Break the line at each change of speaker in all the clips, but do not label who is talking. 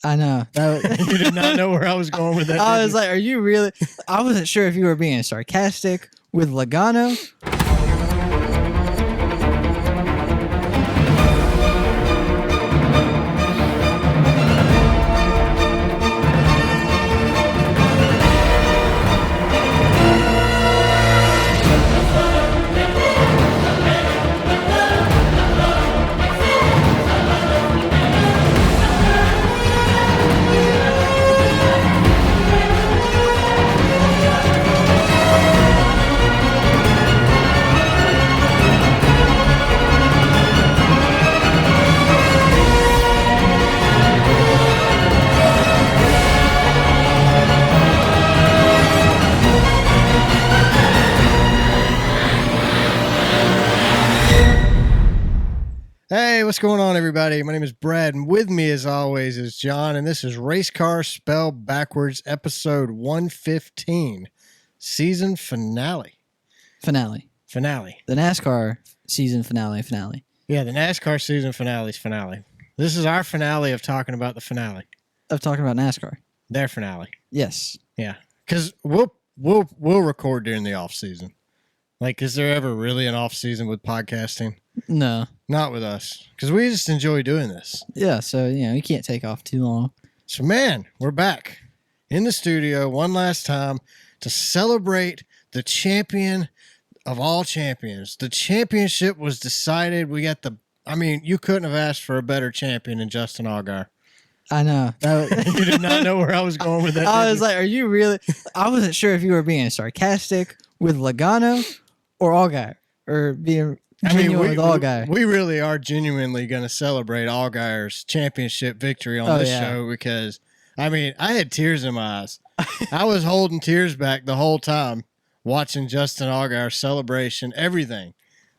I know.
You did not know where I was going with that.
I was like, are you really? I wasn't sure if you were being sarcastic with Logano.
Hey, what's going on, everybody? My name is Brad, and with me, as always, is John, and this is Race Car Spelled Backwards, episode 115, season finale.
Finale. The NASCAR season finale.
Yeah, the NASCAR season finale's finale. This is our finale of talking about the finale.
Of talking about NASCAR.
Their finale.
Yes.
Yeah, because we'll record during the off season. Like, is there ever really an off season with podcasting?
No.
Not with us, because we just enjoy doing this.
Yeah, so, you can't take off too long.
So, man, we're back in the studio one last time to celebrate the champion of all champions. The championship was decided. We got you couldn't have asked for a better champion than Justin Allgaier.
I know.
You did not know where I was going with that.
I was like, are you really? I wasn't sure if you were being sarcastic with Logano or Allgaier, or being genuine with Allgaier.
We really are genuinely going to celebrate Allgaier's championship victory on this show because, I had tears in my eyes. I was holding tears back the whole time watching Justin Allgaier's celebration, everything.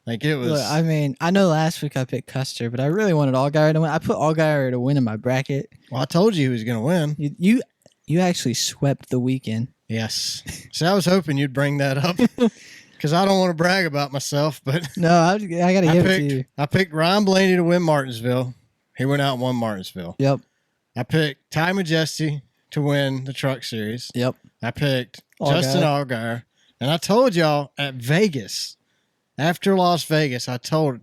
Like, it was...
Look, I know last week I picked Custer, but I really wanted Allgaier to win. I put Allgaier to win in my bracket.
Well, I told you he was going to win.
You actually swept the weekend.
Yes. So I was hoping you'd bring that up. Because I don't want to brag about myself, but...
No, I got to give it to you.
I picked Ryan Blaney to win Martinsville. He went out and won Martinsville.
Yep.
I picked Ty Majesty to win the Truck Series.
Yep.
I picked Justin Allgaier. And I told y'all at Vegas, after Las Vegas, I told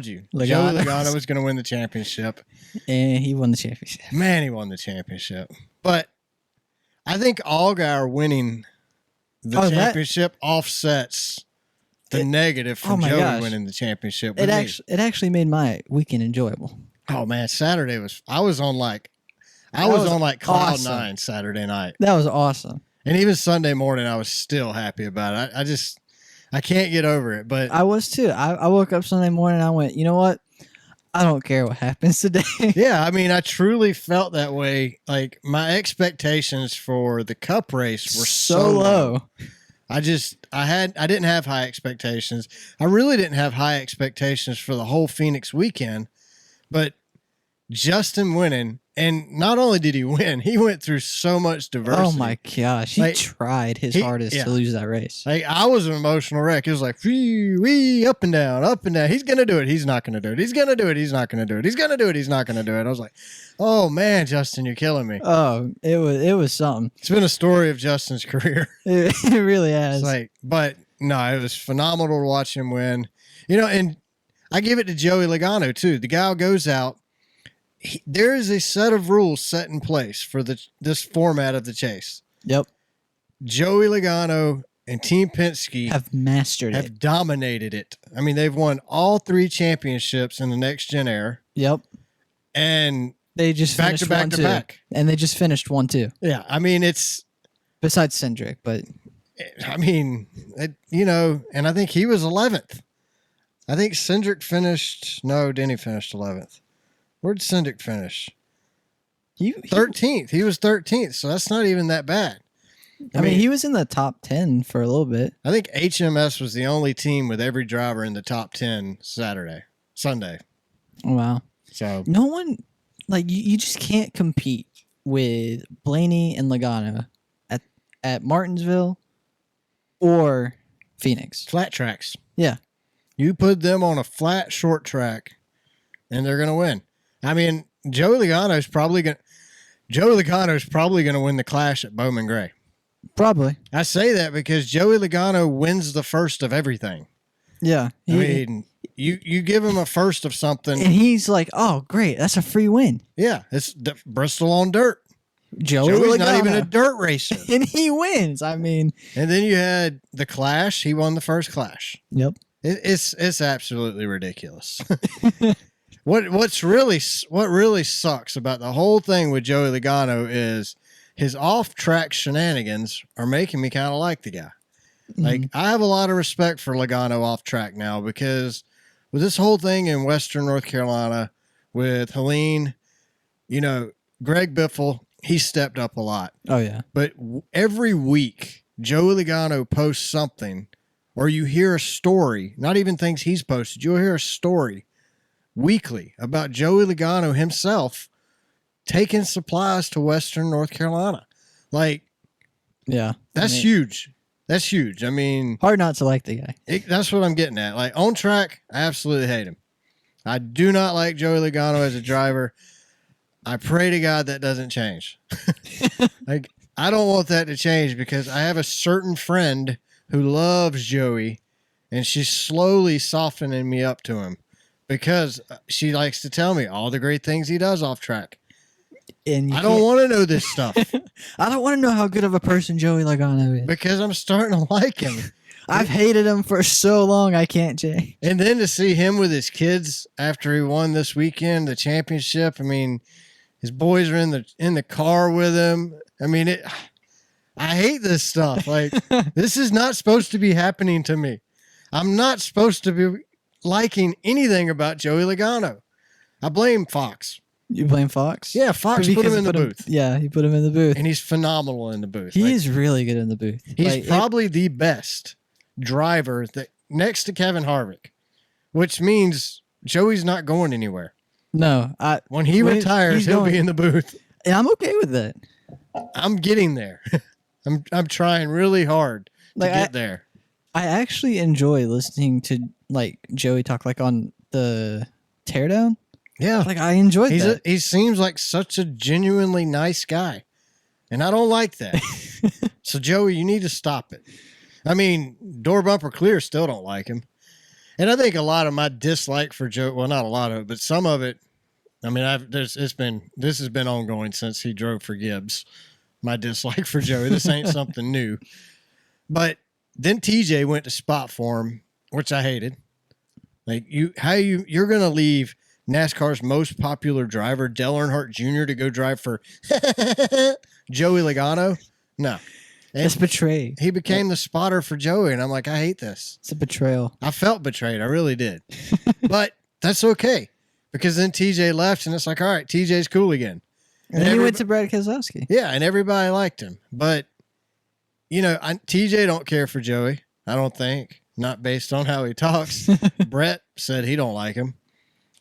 you Joey Logano was going to win the championship.
And he won the championship.
Man, he won the championship. But I think Allgaier winning the championship offsets the negative from Joey winning the championship.
It actually made my weekend enjoyable.
Oh man, Saturday was I was on cloud
awesome.
9 Saturday night.
That was awesome.
And even Sunday morning, I was still happy about it. I can't get over it. But
I was too. I woke up Sunday morning and I went, you know what? I don't care what happens today.
Yeah, I truly felt that way. Like, my expectations for the Cup race were so low. I didn't have high expectations. I really didn't have high expectations for the whole Phoenix weekend. But Justin winning, and not only did he win, he went through so much diversity.
Oh my gosh, he tried his hardest to lose that race.
Like, I was an emotional wreck. It was like, wee, up and down, up and down. He's gonna do it. He's not gonna do it. He's gonna do it. He's not gonna do it. He's gonna do it. He's not gonna do it. I was like, oh man, Justin, you're killing me.
Oh, it was something.
It's been a story of Justin's career.
It really has.
But no, it was phenomenal to watch him win. And I give it to Joey Logano too. The guy goes out. There is a set of rules set in place for this format of the chase.
Yep.
Joey Logano and Team Penske
have mastered it.
Have dominated it. They've won all 3 championships in the next gen era.
Yep.
And
they just finished
back to back.
And they just finished 1 too.
Yeah. It's
besides Cindric, but
and I think he was 11th. I think Cindric finished. No, Denny finished 11th. Where'd Cindric finish? 13th. He was 13th, so that's not even that bad.
I mean, he was in the top 10 for a little bit.
I think HMS was the only team with every driver in the top 10 Sunday.
Wow.
So
no one, you just can't compete with Blaney and Logano at Martinsville or Phoenix.
Flat tracks.
Yeah.
You put them on a flat short track, and they're going to win. Joey Logano is probably going to... Joey Logano is probably going to win the Clash at Bowman Gray.
Probably.
I say that because Joey Logano wins the first of everything.
Yeah.
I mean, you give him a first of something.
And he's like, oh, great. That's a free win.
Yeah, it's Bristol on dirt.
Joey's
Logano. Not even a dirt racer.
And he wins. I mean.
And then you had the Clash. He won the first Clash.
Yep.
It's absolutely ridiculous. What really sucks about the whole thing with Joey Logano is his off-track shenanigans are making me kind of like the guy. Like, I have a lot of respect for Logano off track now because with this whole thing in Western North Carolina with Helene, Greg Biffle, he stepped up a lot.
Oh, yeah.
But every week, Joey Logano posts something or you hear a story, not even things he's posted, you'll hear a story weekly about Joey Logano himself taking supplies to Western North Carolina. Like,
yeah,
that's huge. That's huge. I mean,
hard not to like the guy.
That's what I'm getting at. Like, on track, I absolutely hate him. I do not like Joey Logano as a driver. I pray to God that doesn't change. Like, I don't want that to change because I have a certain friend who loves Joey, and she's slowly softening me up to him because she likes to tell me all the great things he does off track. And I don't want to know this stuff.
I don't want to know how good of a person Joey Logano is.
Because I'm starting to like him.
I've hated him for so long, I can't change.
And then to see him with his kids after he won this weekend, the championship, I mean, his boys are in the car with him. I mean, I hate this stuff. Like, this is not supposed to be happening to me. I'm not supposed to be liking anything about Joey Logano. I blame Fox.
You blame Fox?
Yeah, Fox put him in the booth.
Yeah, he put him in the booth.
And he's phenomenal in the booth.
He's really good in the booth.
He's probably the best driver next to Kevin Harvick, which means Joey's not going anywhere.
No.
When he retires, he'll be in the booth.
And I'm okay with that.
I'm getting there. I'm trying really hard to get there.
I actually enjoy listening to like Joey talk like on the teardown.
Yeah.
Like, I enjoyed that.
He seems like such a genuinely nice guy. And I don't like that. So, Joey, you need to stop it. I mean, Door Bumper Clear still don't like him. And I think a lot of my dislike for Joe, well, not a lot of it, but some of it, I mean, this has been ongoing since he drove for Gibbs. My dislike for Joey. This ain't something new. But then TJ went to spot for him, which I hated. Like, you're going to leave NASCAR's most popular driver, Dale Earnhardt Jr., to go drive for Joey Logano? No.
It's betrayed.
He became the spotter for Joey, and I'm like, I hate this.
It's a betrayal.
I felt betrayed. I really did. But that's okay, because then TJ left, and it's like, all right, TJ's cool again.
And then he went to Brad Keselowski.
Yeah, and everybody liked him. But, TJ don't care for Joey, I don't think. Not based on how he talks. Brett said he don't like him.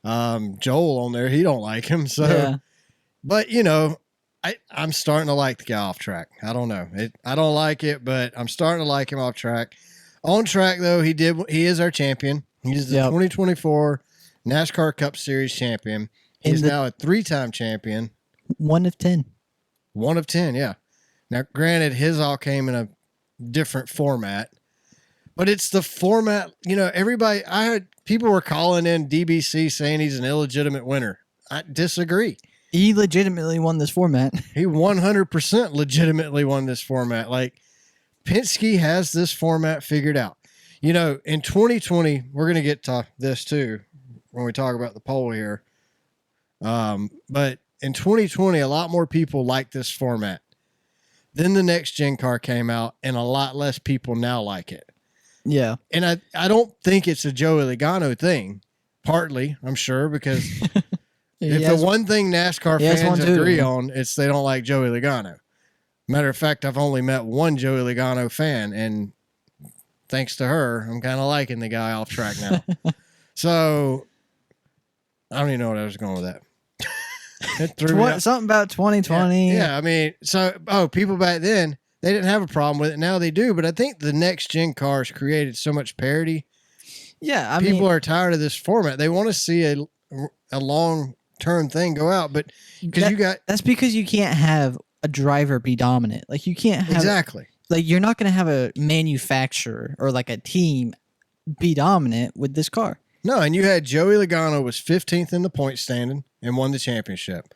Joel on there, he don't like him. So, yeah. But I'm starting to like the guy off track. I don't know. I don't like it, but I'm starting to like him off track. On track though, he is our champion. He's the 2024 NASCAR Cup Series champion. He's now a 3-time champion. 1 of 10. 1 of 10, yeah. Now, granted, his all came in a different format, but it's the format. Everybody. People were calling in DBC saying he's an illegitimate winner. I disagree.
He legitimately won this format.
He 100% legitimately won this format. Like, Penske has this format figured out. In 2020, we're going to get to this too when we talk about the poll here. But in 2020, a lot more people like this format. Then the next gen car came out, and a lot less people now like it.
Yeah.
And I don't think it's a Joey Logano thing. Partly, I'm sure, because if the one thing NASCAR fans agree on, it's they don't like Joey Logano. Matter of fact, I've only met one Joey Logano fan, and thanks to her, I'm kind of liking the guy off track now. So, I don't even know what I was going with that. It threw me off.
Something about 2020.
Yeah, I mean, people back then, they didn't have a problem with it. Now they do, but I think the next gen cars created so much parity.
Yeah,
people are tired of this format. They want to see a long turn thing go out. But because
that's because you can't have a driver be dominant. Like you can't have
exactly.
Like you're not going to have a manufacturer or like a team be dominant with this car.
No, and you had Joey Logano was 15th in the point standing and won the championship.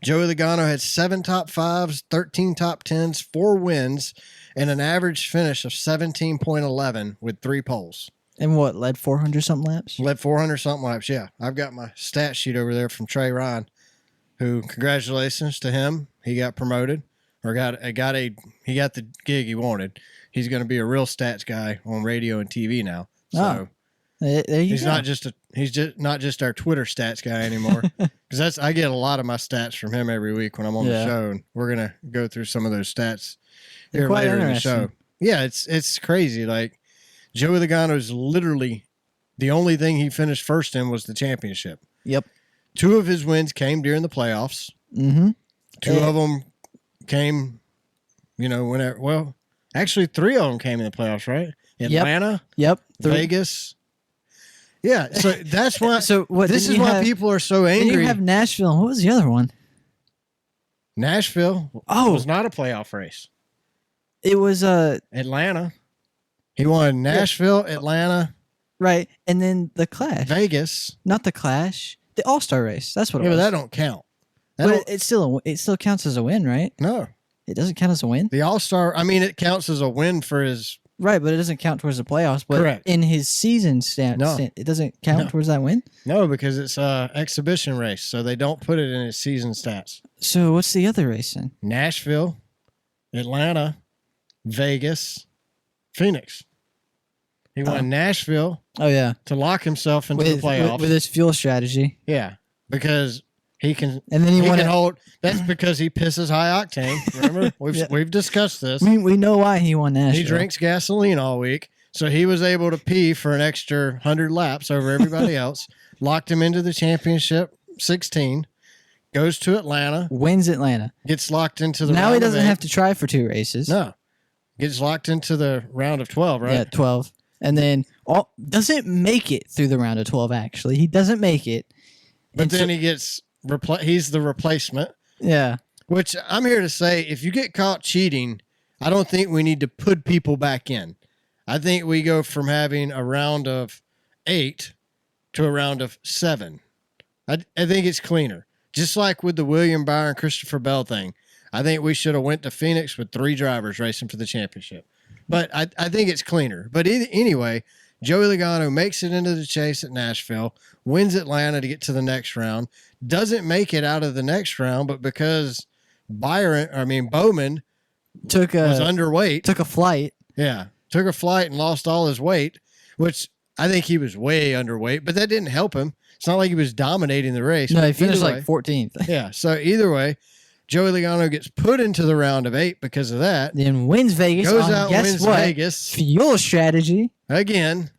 Joey Logano had 7 top 5s, 13 top 10s, 4 wins, and an average finish of 17.11 with 3 poles.
And what, led 400-something laps?
Led 400-something laps, yeah. I've got my stat sheet over there from Trey Ryan, who, congratulations to him. He got promoted, or he got the gig he wanted. He's going to be a real stats guy on radio and TV now. So
there you
he's
go.
He's not just our Twitter stats guy anymore. Because I get a lot of my stats from him every week when I'm on the show, and we're gonna go through some of those stats here later in the show. Yeah, it's crazy. Like Joey Logano is literally the only thing he finished first in was the championship.
Yep.
2 of his wins came during the playoffs.
Mm-hmm.
2 of them came, whenever. Well, actually, 3 of them came in the playoffs, right? Atlanta.
Yep.
Vegas. Yeah, so that's why.
So what?
This is why people are so angry.
Then you have Nashville. And what was the other one?
Nashville. Was not a playoff race.
It was
Atlanta. He won Nashville, Atlanta,
right, and then the Clash.
Vegas.
Not the Clash. The All-Star race. That's what it was.
Yeah, but that don't count.
But it still counts as a win, right?
No,
it doesn't count as a win.
The All-Star. I mean, it counts as a win for his.
Right, but it doesn't count towards the playoffs. But
correct.
In his season stat, it doesn't count towards that win?
No, because it's an exhibition race, so they don't put it in his season stats.
So what's the other race then?
Nashville, Atlanta, Vegas, Phoenix. He won Nashville.
Oh, yeah.
To lock himself into the playoffs.
With his fuel strategy.
Yeah, because he can.
And then he
can hold. That's because he pisses high octane. Remember, we've discussed this.
We know why he won Nashville.
He drinks gasoline all week, so he was able to pee for an extra 100 laps over everybody else. Locked him into the championship 16. Goes to Atlanta.
Wins Atlanta.
Gets locked into the.
Now
round
he doesn't
of 8.
have to try for 2 races.
No, gets locked into the round of 12. Right.
Yeah, 12, and then doesn't make it through the round of 12. Actually, he doesn't make it.
But then he gets. He's the replacement.
Yeah.
Which I'm here to say, if you get caught cheating, I don't think we need to put people back in. I think we go from having a round of 8 to a round of 7. I think it's cleaner. Just like with the William Byron, Christopher Bell thing. I think we should have went to Phoenix with 3 drivers racing for the championship. But I think it's cleaner. But anyway, Joey Logano makes it into the chase at Nashville, wins Atlanta to get to the next round, doesn't make it out of the next round, but because Bowman was underweight.
Took a flight.
Yeah. Took a flight and lost all his weight, which I think he was way underweight, but that didn't help him. It's not like he was dominating the race.
No, he finished like 14th.
Yeah. So either way, Joey Logano gets put into the round of 8 because of that.
Then wins Vegas.
Goes out and wins
what?
Vegas.
Fuel strategy.
Again.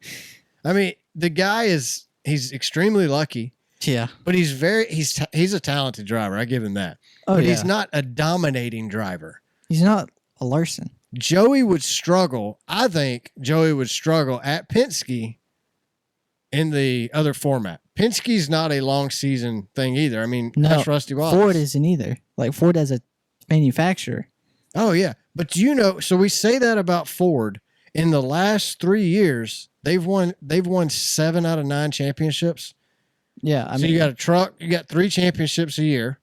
I mean, the guy he's extremely lucky.
Yeah.
But he's a talented driver. I give him that. But he's not a dominating driver.
He's not a Larson.
Joey would struggle. I think Joey would struggle at Penske in the other format. Penske's not a long season thing either. I mean, that's Rusty Wallace.
Ford isn't either. Like Ford as a manufacturer.
Oh, yeah. But so we say that about Ford. In the last 3 years, they've won 7 out of 9 championships.
Yeah.
So you got a truck, you got 3 championships a year.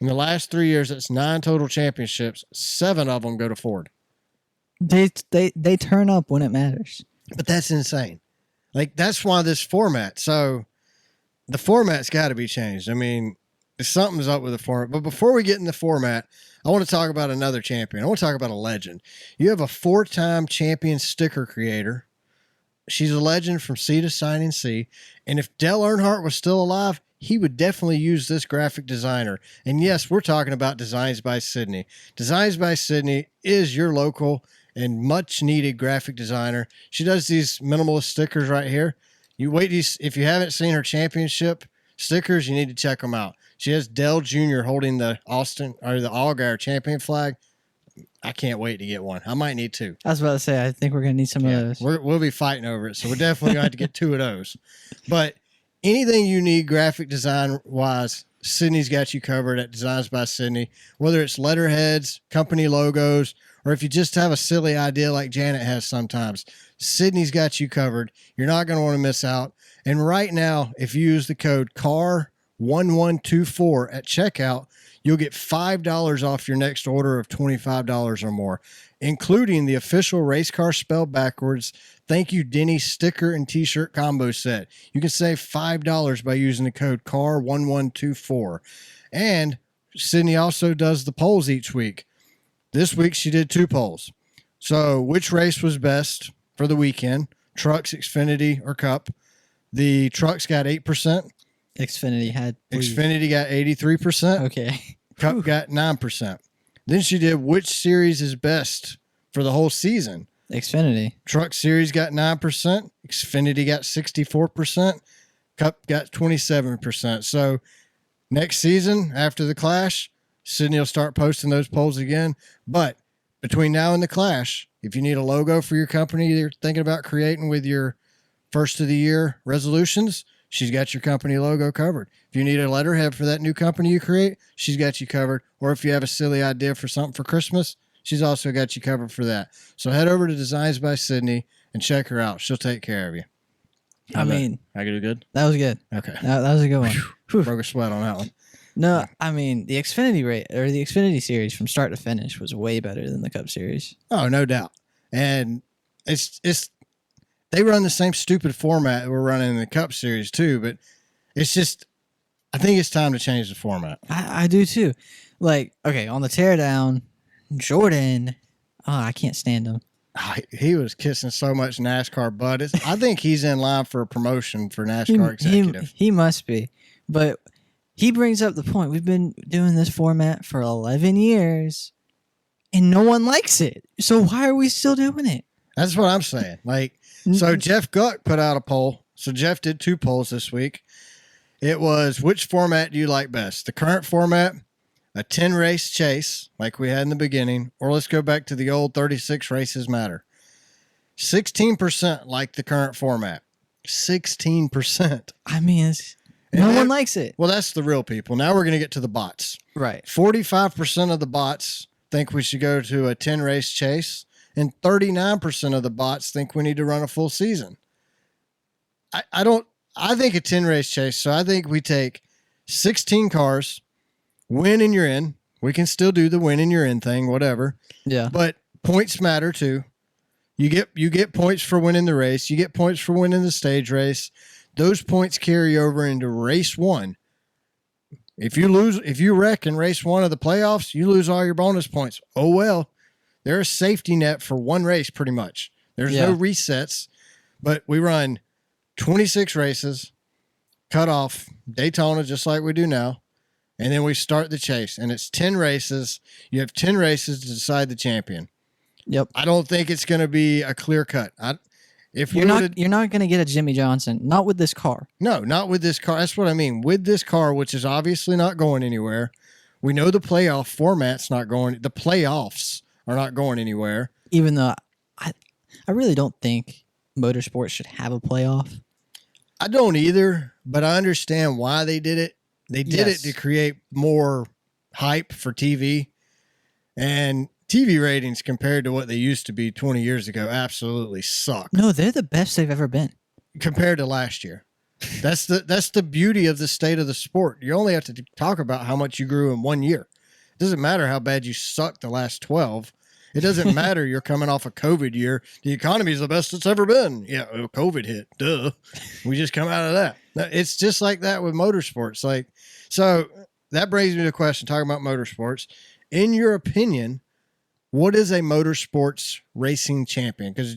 In the last 3 years, that's 9 total championships. 7 of them go to Ford.
They turn up when it matters.
But that's insane. Like, that's why this format. So the format's got to be changed. I mean, something's up with the format. But before we get in the format, I want to talk about another champion. I want to talk about a legend. You have a 4-time champion sticker creator. She's a legend from sea to signing sea. And if Dale Earnhardt was still alive, he would definitely use this graphic designer. And yes, we're talking about Designs by Sydney. Designs by Sydney is your local and much needed graphic designer. She does these minimalist stickers right here. If you haven't seen her championship stickers, you need to check them out. She has Dale Jr. holding the Allgaier champion flag. I can't wait to get one. I might need 2.
I was about to say, I think we're going to need some of those.
We'll be fighting over it, so we're definitely going to have to get 2 of those. But anything you need graphic design-wise, Sydney's got you covered at Designs by Sydney. Whether it's letterheads, company logos, or if you just have a silly idea like Janet has sometimes, Sydney's got you covered. You're not going to want to miss out. And right now, if you use the code CAR1124 at checkout, you'll get $5 off your next order of $25 or more, including the official race car spelled backwards Thank You Denny sticker and t-shirt combo set. You can save $5 by using the code CAR1124. And Sydney also does the polls each week. This week she did 2 polls. So which race was best for the weekend? Trucks, Xfinity, or Cup? The trucks got 8%. Xfinity got 83%.
Okay.
Cup got 9%. Then she did which series is best for the whole season?
Xfinity.
Truck Series got 9%. Xfinity got 64%. Cup got 27%. So next season, after the Clash, Sydney will start posting those polls again. But between now and the Clash, if you need a logo for your company you're thinking about creating with your first of the year resolutions, she's got your company logo covered. If you need a letterhead for that new company you create, she's got you covered. Or if you have a silly idea for something for Christmas, she's also got you covered for that. So head over to Designs by Sydney and check her out. She'll take care of you.
I mean,
I get it good?
that was good.
Okay.
That was a good one.
Broke a sweat on that one.
No, I mean, the Xfinity rate or the Xfinity Series from start to finish was way better than the Cup Series.
Oh, no doubt. And it's they run the same stupid format we're running in the Cup Series too, but it's just I think it's time to change the format.
I do too. Like, okay, on the teardown, Jordan, I can't stand him.
Oh, he was kissing so much NASCAR butt. I think he's in line for a promotion for NASCAR executive.
He must be. But he brings up the point. We've been doing this format for 11 years, and no one likes it. So why are we still doing it?
That's what I'm saying. Like, so Jeff Gluck put out a poll. So Jeff did 2 polls this week. It was, which format do you like best? The current format, a 10-race chase like we had in the beginning, or let's go back to the old 36 races matter. 16% like the current format. 16%.
I mean, no one likes it.
Well, that's the real people. Now we're going to get to the bots.
Right.
45% of the bots think we should go to a 10-race chase, and 39% of the bots think we need to run a full season. I think a 10-race chase, so I think we take 16 cars, win and you're in. We can still do the win and you're in thing, whatever.
Yeah.
But points matter too. You get points for winning the race. You get points for winning the stage race. Those points carry over into race 1. If you wreck in race 1 of the playoffs, you lose all your bonus points. Oh, well, they're a safety net for one race pretty much. There's no resets, but we run 26 races, cut off Daytona just like we do now, and then we start the chase, and it's 10 races. You have 10 races to decide the champion.
Yep.
I don't think it's going to be a clear cut.
You're not going to get a Jimmy Johnson, not with this car.
No, not with this car. That's what I mean. With this car, which is obviously not going anywhere. We know the playoff format's not going. The playoffs are not going anywhere.
Even though I really don't think motorsports should have a playoff.
I don't either, but I understand why they did it. They did it to create more hype for TV, and TV ratings compared to what they used to be 20 years ago absolutely suck.
No, they're the best they've ever been
compared to last year. That's the beauty of the state of the sport. You only have to talk about how much you grew in 1 year. It doesn't matter how bad you sucked the last 12. It doesn't matter you're coming off a COVID year. The economy is the best it's ever been. Yeah, COVID hit. Duh. We just come out of that. It's just like that with motorsports. Like, so that brings me to a question talking about motorsports. In your opinion, what is a motorsports racing champion? Because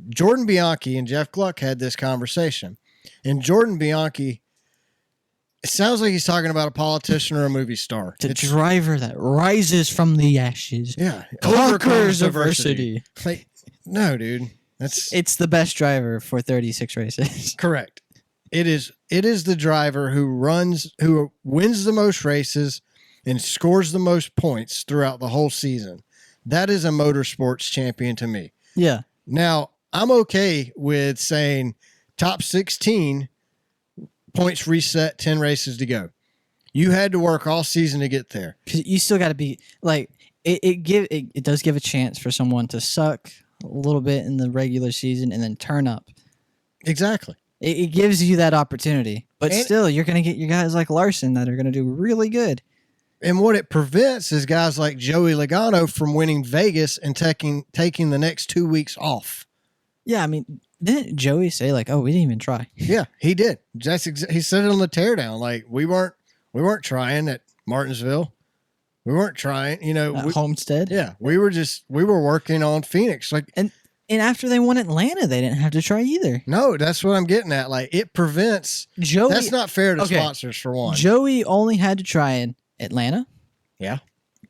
Jordan Bianchi and Jeff Gluck had this conversation. And Jordan Bianchi, it sounds like he's talking about a politician or a movie star.
The driver that rises from the ashes.
Yeah.
Conquers adversity.
Like, no, dude.
It's the best driver for 36 races.
Correct. It is the driver who wins the most races and scores the most points throughout the whole season. That is a motorsports champion to me.
Yeah.
Now, I'm okay with saying top 16 points reset, 10 races to go. You had to work all season to get there.
'Cause you still got to be like it does give a chance for someone to suck a little bit in the regular season and then turn up.
Exactly.
It gives you that opportunity, but still, you're going to get your guys like Larson that are going to do really good.
And what it prevents is guys like Joey Logano from winning Vegas and taking the next 2 weeks off.
Yeah, I mean, didn't Joey say like, "Oh, we didn't even try"?
Yeah, he did. He said it on the teardown. Like we weren't trying at Martinsville. We weren't trying.
Homestead.
Yeah, we were working on Phoenix. Like
and after they won Atlanta, they didn't have to try either.
No, that's what I'm getting at. Like it prevents
Joey.
That's not fair to sponsors for one.
Joey only had to try in Atlanta.
Yeah.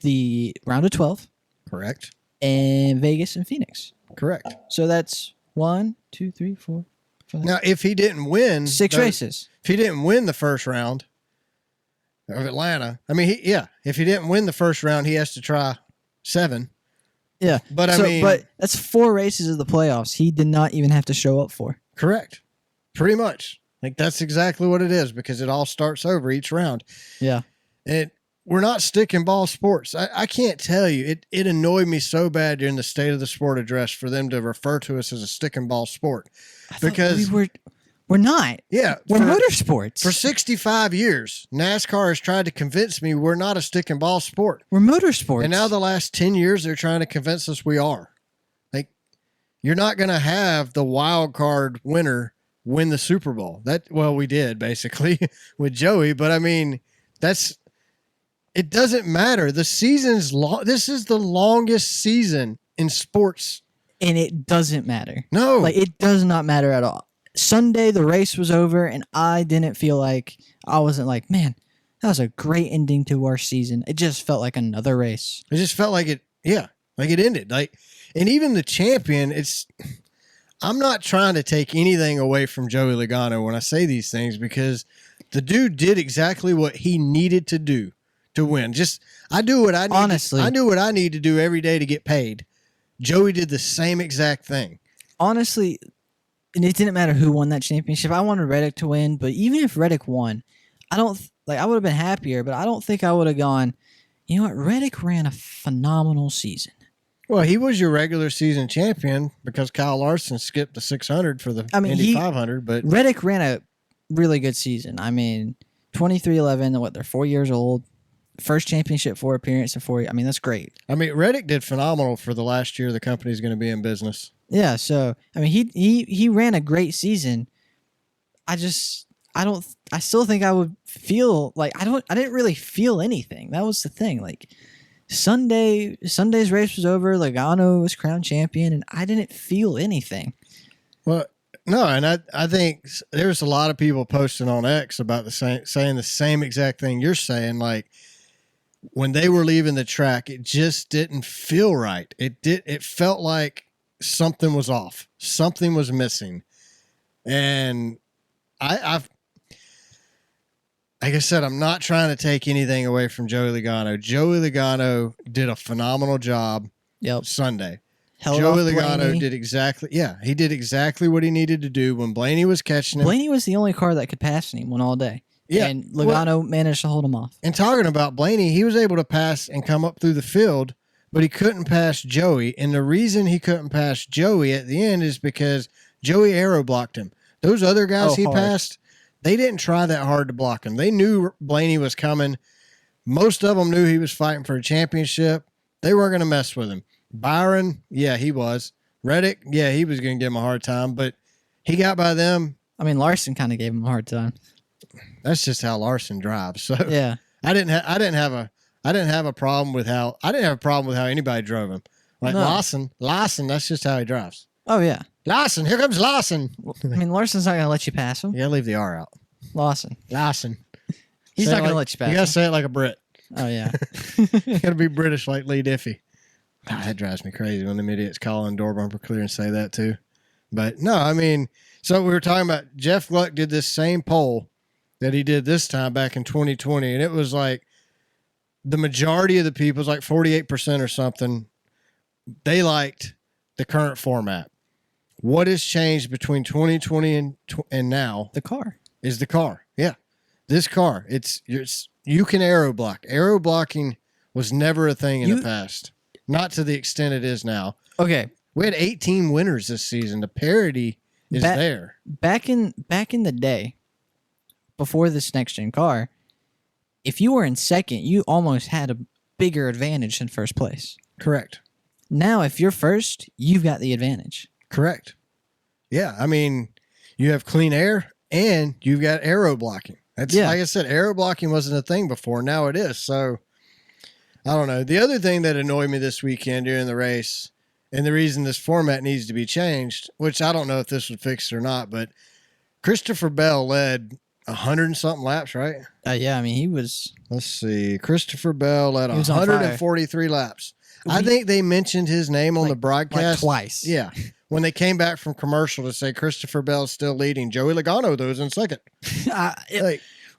The round of 12.
Correct.
And Vegas and Phoenix.
Correct.
So that's 1, 2, 3, 4, 5.
Now, if he didn't win
6 races,
if he didn't win the first round of Atlanta, I mean, if he didn't win the first round, he has to try 7.
Yeah,
but
but that's 4 races of the playoffs. He did not even have to show up for.
Correct. Pretty much. Like that's exactly what it is because it all starts over each round.
Yeah.
We're not sticking ball sports. I can't tell you. It annoyed me so bad during the State of the Sport address for them to refer to us as a stick and ball sport. Because
we're not.
Yeah.
We're motorsports.
For 65 years, NASCAR has tried to convince me we're not a stick and ball sport.
We're motorsports. And
now the last 10 years, they're trying to convince us we are. Like, you're not going to have the wild card winner win the Super Bowl. We did basically with Joey, but I mean, it doesn't matter. The season's long. This is the longest season in sports.
And it doesn't matter.
No.
Like, it does not matter at all. Sunday, the race was over, and I wasn't like, man, that was a great ending to our season. It just felt like another race.
It just felt like it ended. And even the champion, I'm not trying to take anything away from Joey Logano when I say these things because the dude did exactly what he needed to do to win. I do what I need to do every day to get paid. Joey did the same exact thing.
Honestly, and it didn't matter who won that championship. I wanted Reddick to win, but even if Reddick won, I would have been happier, but I don't think I would have gone, you know what, Reddick ran a phenomenal season.
Well, he was your regular season champion because Kyle Larson skipped the 600 for the Indy 500, but
Reddick ran a really good season. I mean, 23-11, they're 4 years old. First championship 4 appearance in 4 years. I mean, that's great.
I mean, Reddick did phenomenal for the last year the company's going to be in business.
Yeah, so I mean, he ran a great season. I still think I would feel like I didn't really feel anything. That was the thing. Like Sunday's race was over. Logano was crowned champion, and I didn't feel anything.
Well, no, and I think there's a lot of people posting on X about saying the same exact thing you're saying. Like when they were leaving the track, it just didn't feel right. It felt like something was off. Something was missing. And I've like I said, I'm not trying to take anything away from Joey Logano. Joey Logano did a phenomenal job Sunday. Joey Logano did exactly what he needed to do when Blaney was catching him.
Blaney was the only car that could pass him all day. Yeah. And Logano managed to hold him off.
And talking about Blaney, he was able to pass and come up through the field, but he couldn't pass Joey. And the reason he couldn't pass Joey at the end is because Joey aero blocked him. Those other guys passed, they didn't try that hard to block him. They knew Blaney was coming. Most of them knew he was fighting for a championship. They weren't going to mess with him. Byron, yeah, he was. Reddick, yeah, he was going to give him a hard time, but he got by them.
I mean, Larson kind of gave him a hard time.
That's just how Larson drives. So
yeah,
I didn't have a problem with how anybody drove him. Like Lawson, that's just how he drives.
Oh yeah,
Lawson, here comes Lawson.
I mean, Larson's not going to let you pass him.
Yeah, leave the R out.
Lawson. He's
say
not going to let you pass him.
You got to say it like a Brit.
Oh yeah,
you got to be British like Lee Diffie. God, that drives me crazy when them idiots call on door bumper clear and say that too. But no, I mean, so we were talking about Jeff Gluck did this same poll that he did this time back in 2020. And it was like the majority of the people, it was like 48% or something, they liked the current format. What has changed between 2020 and now?
The car.
Is the car. Yeah. This car. you can aero block. Aero blocking was never a thing in the past. Not to the extent it is now.
Okay.
We had 18 winners this season. The parity is there.
Back in the day, before this next gen car, if you were in second, you almost had a bigger advantage than first place.
Correct.
Now, if you're first, you've got the advantage.
Correct. Yeah, I mean, you have clean air and you've got aero blocking. That's like I said, aero blocking wasn't a thing before. Now it is. So I don't know. The other thing that annoyed me this weekend during the race, and the reason this format needs to be changed, which I don't know if this would fix it or not, but Christopher Bell led 100 and something laps, right?
Yeah, I mean, he was.
Let's see. Christopher Bell led 143 laps. I think they mentioned his name on the broadcast
twice.
Yeah. When they came back from commercial to say Christopher Bell's still leading. Joey Logano, though, is in second.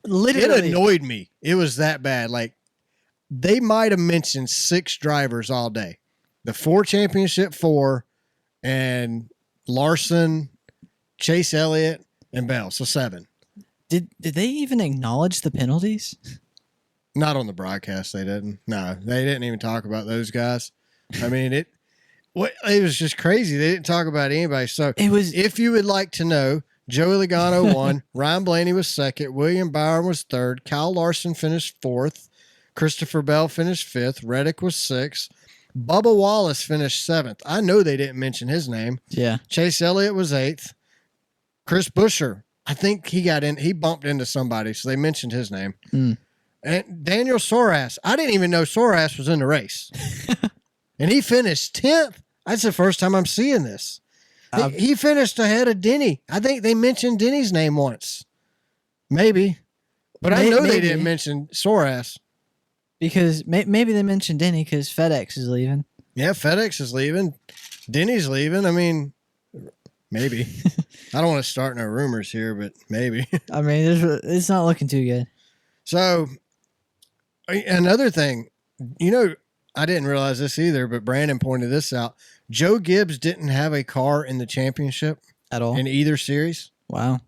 Literally. It annoyed me. It was that bad. Like, they might have mentioned 6 drivers all day. The 4 championship 4 and Larson, Chase Elliott, and Bell. So 7.
Did they even acknowledge the penalties?
Not on the broadcast, they didn't. No, they didn't even talk about those guys. I mean, it was just crazy. They didn't talk about anybody. So
it was.
If you would like to know, Joey Logano won. Ryan Blaney was second. William Byron was third. Kyle Larson finished 4th. Christopher Bell finished 5th. Reddick was 6th. Bubba Wallace finished 7th. I know they didn't mention his name.
Yeah.
Chase Elliott was 8th. Chris Buescher, I think he bumped into somebody, so they mentioned his name. And Daniel Soras, I didn't even know Soras was in the race. And he finished 10th. That's the first time I'm seeing this. He finished ahead of Denny. I think they mentioned Denny's name once. Maybe. But I know they didn't mention Soras.
Because maybe they mentioned Denny because FedEx is leaving.
Yeah, FedEx is leaving. Denny's leaving. I mean, maybe. I don't want to start no rumors here, but maybe.
I mean, it's not looking too good.
So, another thing, I didn't realize this either, but Brandon pointed this out. Joe Gibbs didn't have a car in the championship
at all
in either series.
Wow.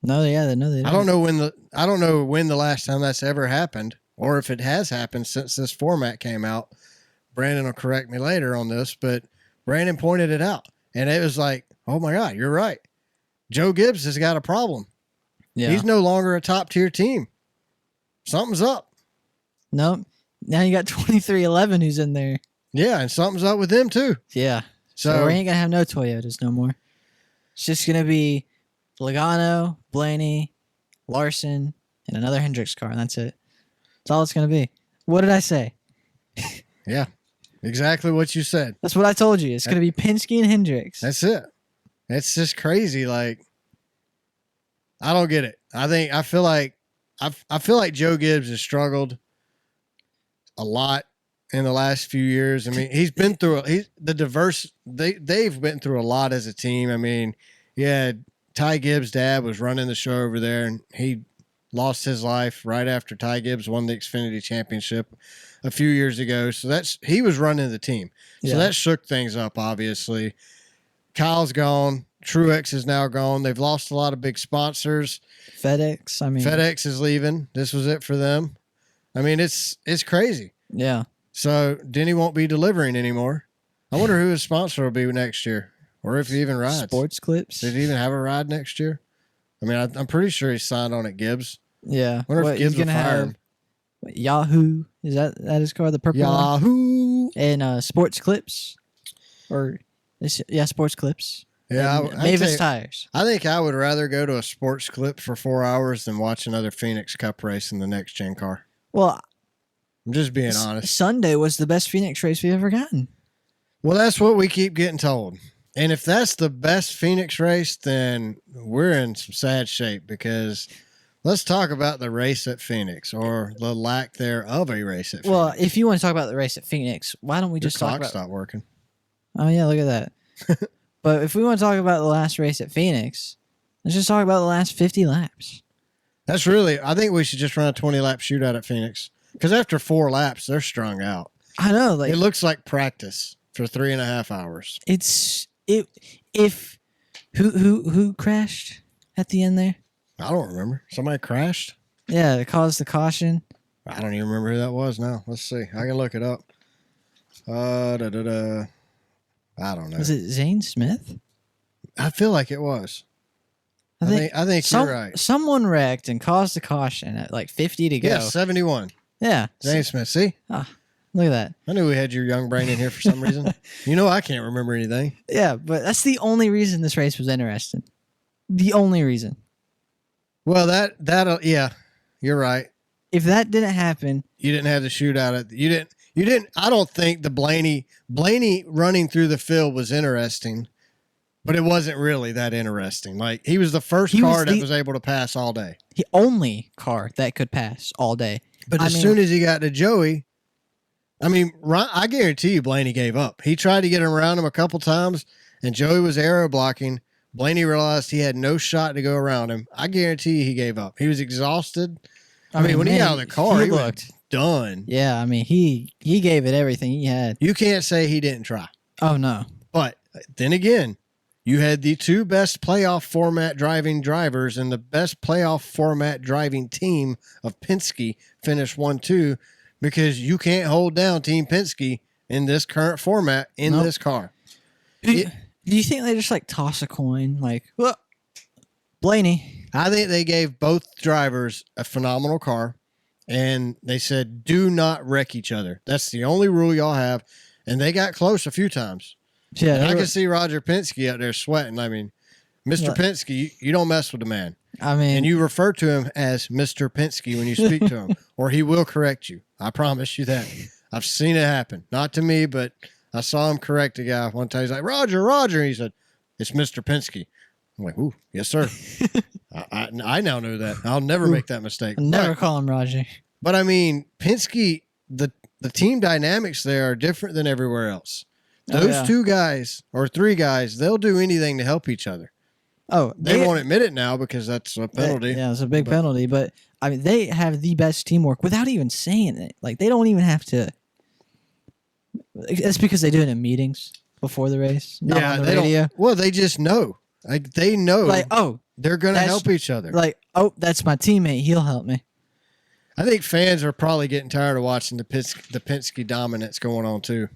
No, they didn't.
I don't know when the last time that's ever happened, or if it has happened since this format came out. Brandon will correct me later on this, but Brandon pointed it out, and it was like, oh my God, you're right. Joe Gibbs has got a problem. Yeah. He's no longer a top tier team. Something's up.
Nope. Now you got 2311 who's in there.
Yeah, and something's up with them too.
Yeah. So we ain't going to have no Toyotas no more. It's just going to be Logano, Blaney, Larson, and another Hendricks car, and that's it. That's all it's going to be. What did I say?
Yeah, exactly what you said.
That's what I told you. It's going to be Penske and Hendricks.
That's it. It's just crazy. Like, I don't get it. I feel like Joe Gibbs has struggled a lot in the last few years. I mean, he's been through they've been through a lot as a team. I mean, yeah, Ty Gibbs' dad was running the show over there, and he lost his life right after Ty Gibbs won the Xfinity Championship a few years ago. So he was running the team. So that shook things up, obviously. Kyle's gone. Truex is now gone. They've lost a lot of big sponsors. FedEx is leaving. This was it for them. I mean, it's crazy.
Yeah.
So Denny won't be delivering anymore. I wonder who his sponsor will be next year, or if he even rides.
Sports Clips.
Did he even have a ride next year? I mean, I'm pretty sure he's signed on at Gibbs.
Yeah.
I wonder if Gibbs will fire him.
Yahoo. Is that his car? The purple
Yahoo.
One? And Sports Clips. Sports Clips.
Yeah.
Mavis Tires.
I think I would rather go to a Sports Clip for 4 hours than watch another Phoenix Cup race in the next gen car.
Well,
I'm just being honest.
Sunday was the best Phoenix race we've ever gotten.
Well, that's what we keep getting told. And if that's the best Phoenix race, then we're in some sad shape, because let's talk about the race at Phoenix, or the lack thereof a race at Phoenix.
Well, if you want to talk about the race at Phoenix, why don't we just talk about...
stopped working.
Oh, yeah, look at that. But if we want to talk about the last race at Phoenix, let's just talk about the last 50 laps.
I think we should just run a 20-lap shootout at Phoenix, because after 4 laps, they're strung out.
I know.
It looks like practice for 3.5 hours.
Who crashed at the end there?
I don't remember. Somebody crashed?
Yeah, it caused the caution.
I don't even remember who that was now. Let's see. I can look it up. I don't know.
Was it Zane Smith?
I feel like it was. I think you're right.
Someone wrecked and caused a caution at like 50 to go.
Yeah, 71.
Yeah.
Zane Smith. See?
Look at that.
I knew we had your young brain in here for some reason. You know I can't remember anything.
Yeah, but that's the only reason this race was interesting. The only reason.
Well, yeah, you're right.
If that didn't happen,
you didn't have the shootout. You didn't. I don't think the Blaney running through the field was interesting, but it wasn't really that interesting. Like he was the first car that was able to pass all day.
The only car that could pass all day.
But as soon as he got to Joey, I guarantee you Blaney gave up. He tried to get around him a couple times, and Joey was aero blocking. Blaney realized he had no shot to go around him. I guarantee you he gave up. He was exhausted. When he got out of the car, he looked done.
Yeah, he gave it everything he had.
You can't say he didn't try.
Oh, no.
But then again, you had the two best playoff format driving drivers and the best playoff format driving team of Penske finish 1-2 because you can't hold down Team Penske in this current format in this car.
Do you think they just like toss a coin? Like, well, Blaney.
I think they gave both drivers a phenomenal car, and they said, do not wreck each other. That's the only rule y'all have. And they got close a few times. Yeah, and I can see Roger Penske out there sweating. Mr. Penske, you don't mess with the man. And you refer to him as Mr. Penske when you speak to him, or he will correct you. I promise you that. I've seen it happen. Not to me, but I saw him correct a guy one time. He's like, Roger. And he said, it's Mr. Penske. I'm like, ooh, yes, sir. I now know that. I'll never make that mistake.
Never call him Roger.
But Penske, the team dynamics there are different than everywhere else. Those two guys or three guys, they'll do anything to help each other.
Oh,
they won't admit it now because that's a penalty.
Yeah, it's a big penalty. But they have the best teamwork without even saying it. Like they don't even have to. It's because they do it in meetings before the race. Not on the radio.
Well, they just know. Like they know.
Like
they're going to help each other.
Like that's my teammate. He'll help me.
I think fans are probably getting tired of watching the Penske dominance going on too.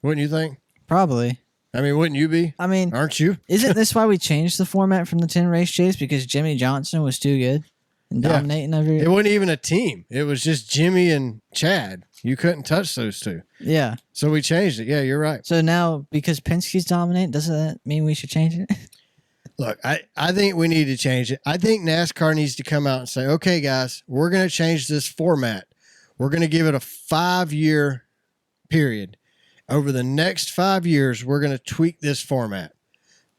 Wouldn't you think?
Probably.
Wouldn't you be? Aren't you?
Isn't this why we changed the format from the 10 race chase? Because Jimmy Johnson was too good and dominating every.
It wasn't even a team. It was just Jimmy and Chad. You couldn't touch those two.
Yeah.
So we changed it. Yeah, you're right.
So now, because Penske's dominant, doesn't that mean we should change it?
Look, I think we need to change it. I think NASCAR needs to come out and say, okay, guys, we're going to change this format. We're going to give it a 5-year period. Over the next 5 years, we're going to tweak this format.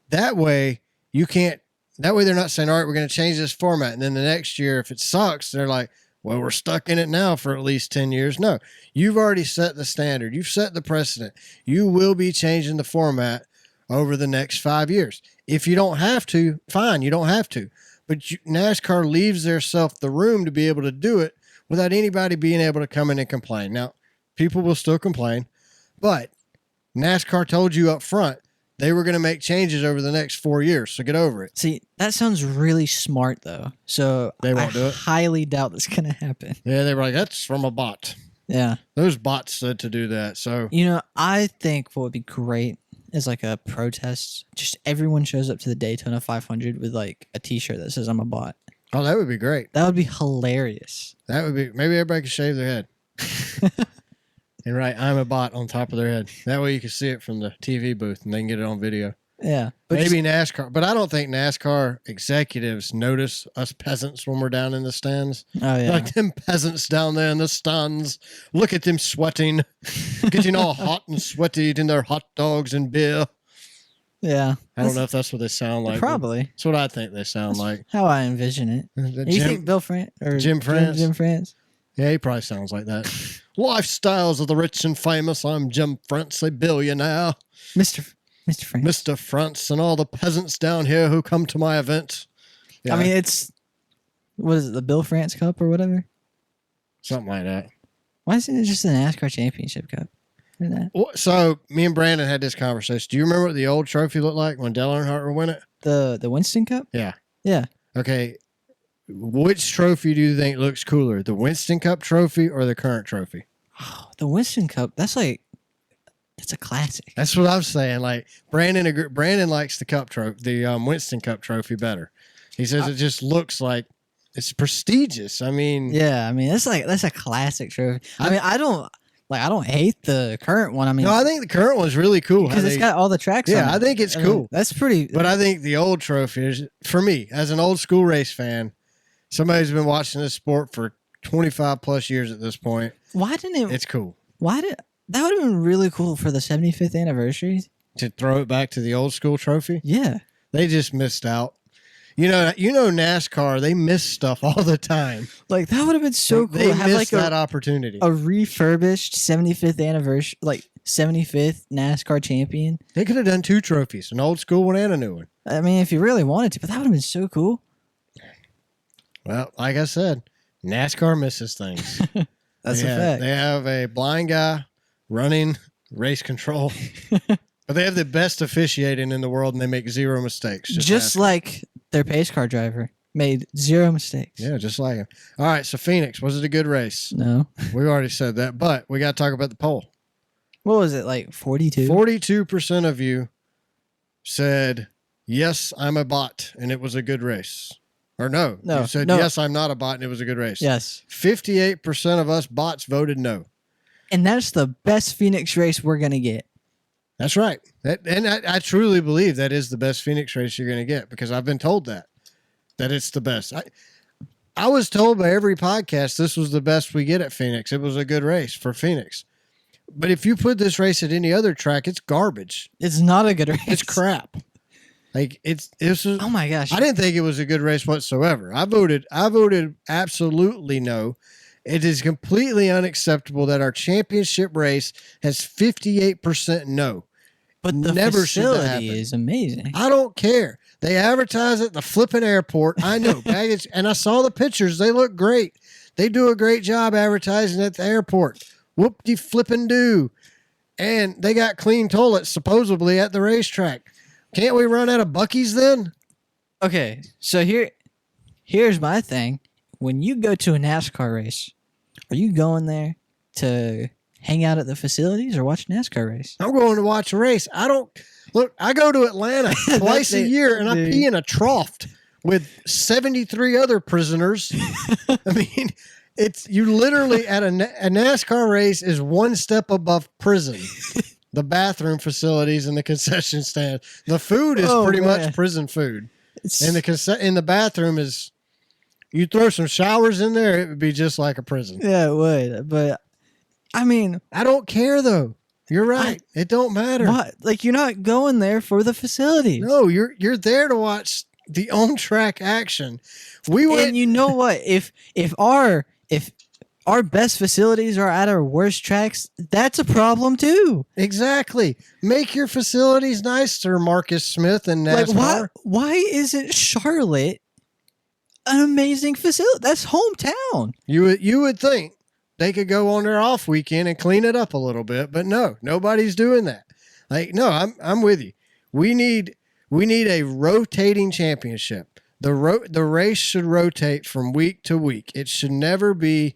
That way, they're not saying, all right, we're going to change this format. And then the next year, if it sucks, they're like, well, we're stuck in it now for at least 10 years. No, you've already set the standard. You've set the precedent. You will be changing the format over the next 5 years. If you don't have to, fine, you don't have to. But NASCAR leaves theirself the room to be able to do it without anybody being able to come in and complain. Now, people will still complain, but NASCAR told you up front they were going to make changes over the next 4 years, so get over it.
See, that sounds really smart, though. So
they won't do it.
I highly doubt that's going to happen.
Yeah, they were like, that's from a bot.
Yeah.
Those bots said to do that. So
I think what would be great is like a protest. Just everyone shows up to the Daytona 500 with like a T-shirt that says "I'm a bot."
Oh, that would be great.
That would be hilarious.
That would be. Maybe everybody could shave their head and write "I'm a bot" on top of their head. That way you can see it from the TV booth and they can get it on video.
Yeah,
but maybe NASCAR, but I don't think NASCAR executives notice us peasants when we're down in the stands.
Oh yeah,
like them peasants down there in the stands. Look at them sweating, getting all hot and sweaty, eating their hot dogs and beer.
Yeah,
I don't know if that's what they sound like.
Probably,
that's what I think they sound like.
How I envision it. You think Bill France or
Jim France?
Jim France?
Yeah, he probably sounds like that. Lifestyles of the rich and famous. I'm Jim France, a billionaire.
Mr. France.
Mr. France and all the peasants down here who come to my event.
Yeah. It's, what is it, the Bill France Cup or whatever?
Something like that.
Why isn't it just the NASCAR Championship Cup?
So, me and Brandon had this conversation. Do you remember what the old trophy looked like when Dale Earnhardt would win it?
The Winston Cup?
Yeah.
Yeah.
Okay. which trophy do you think looks cooler, the Winston Cup trophy or the current trophy?
Oh, the Winston Cup. That's a classic.
That's what I'm saying. Like Brandon likes the cup trophy, the Winston Cup trophy better. He says it just looks like it's prestigious. I mean,
yeah, I mean that's a classic trophy. I don't hate the current one. I mean,
no, I think the current one's really cool
because it's got all the tracks.
Yeah,
on it.
I think it's cool.
That's pretty.
But I think the old trophy is, for me, as an old school race fan, somebody who's been watching this sport for 25 plus years at this point.
Why didn't it?
It's cool.
That would have been really cool for the 75th anniversary
to throw it back to the old school trophy?
Yeah.
They just missed out. You know NASCAR, they miss stuff all the time.
Like that would have been so cool.
They missed that opportunity.
A refurbished 75th anniversary, like 75th NASCAR champion.
They could have done 2 trophies, an old school one and a new one.
I mean, if you really wanted to, but that would have been so cool.
Well, like I said, NASCAR misses things.
That's a fact.
They have a blind guy running race control. But they have the best officiating in the world, and they make 0 mistakes.
Just like their pace car driver made 0 mistakes.
Yeah, just like him. All right, so Phoenix, was it a good race?
No.
We already said that, but we got to talk about the poll.
What was it, like 42?
42% of you said, yes, I'm a bot, and it was a good race. Or no. You said, yes, I'm not a bot, and it was a good race.
Yes.
58% of us bots voted no.
And that's the best Phoenix race we're going to get.
That's right. I truly believe that is the best Phoenix race you're going to get because I've been told that it's the best. I was told by every podcast this was the best we get at Phoenix. It was a good race for Phoenix. But if you put this race at any other track, it's garbage.
It's not a good race.
It's crap. Like
oh my gosh.
I didn't think it was a good race whatsoever. I voted absolutely no. It is completely unacceptable that our championship race has 58% no.
But the facility is amazing.
I don't care. They advertise at the flipping airport. I know baggage, and I saw the pictures. They look great. They do a great job advertising at the airport. Whoop-de flipping do. And they got clean toilets supposedly at the racetrack. Can't we run out of Buc-ee's then?
Okay, so here's my thing. When you go to a NASCAR race, are you going there to hang out at the facilities or watch a NASCAR race?
I'm going to watch a race. I go to Atlanta twice a year and I pee in a trough with 73 other prisoners. I mean, you literally at a NASCAR race is one step above prison. The bathroom facilities and the concession stand. The food is pretty much prison food. And the bathroom is, you throw some showers in there, it would be just like a prison.
Yeah, it would. But I mean,
I don't care though. You're right. It don't matter.
What? Like you're not going there for the facilities.
No, you're there to watch the on track action.
And you know what? If our best facilities are at our worst tracks, that's a problem too.
Exactly. Make your facilities nicer, Marcus Smith and NASCAR.
Like why isn't Charlotte an amazing facility? That's hometown.
You would think they could go on their off weekend and clean it up a little bit, but no, nobody's doing that. Like, no, I'm with you. We need a rotating championship. The race should rotate from week to week. It should never be,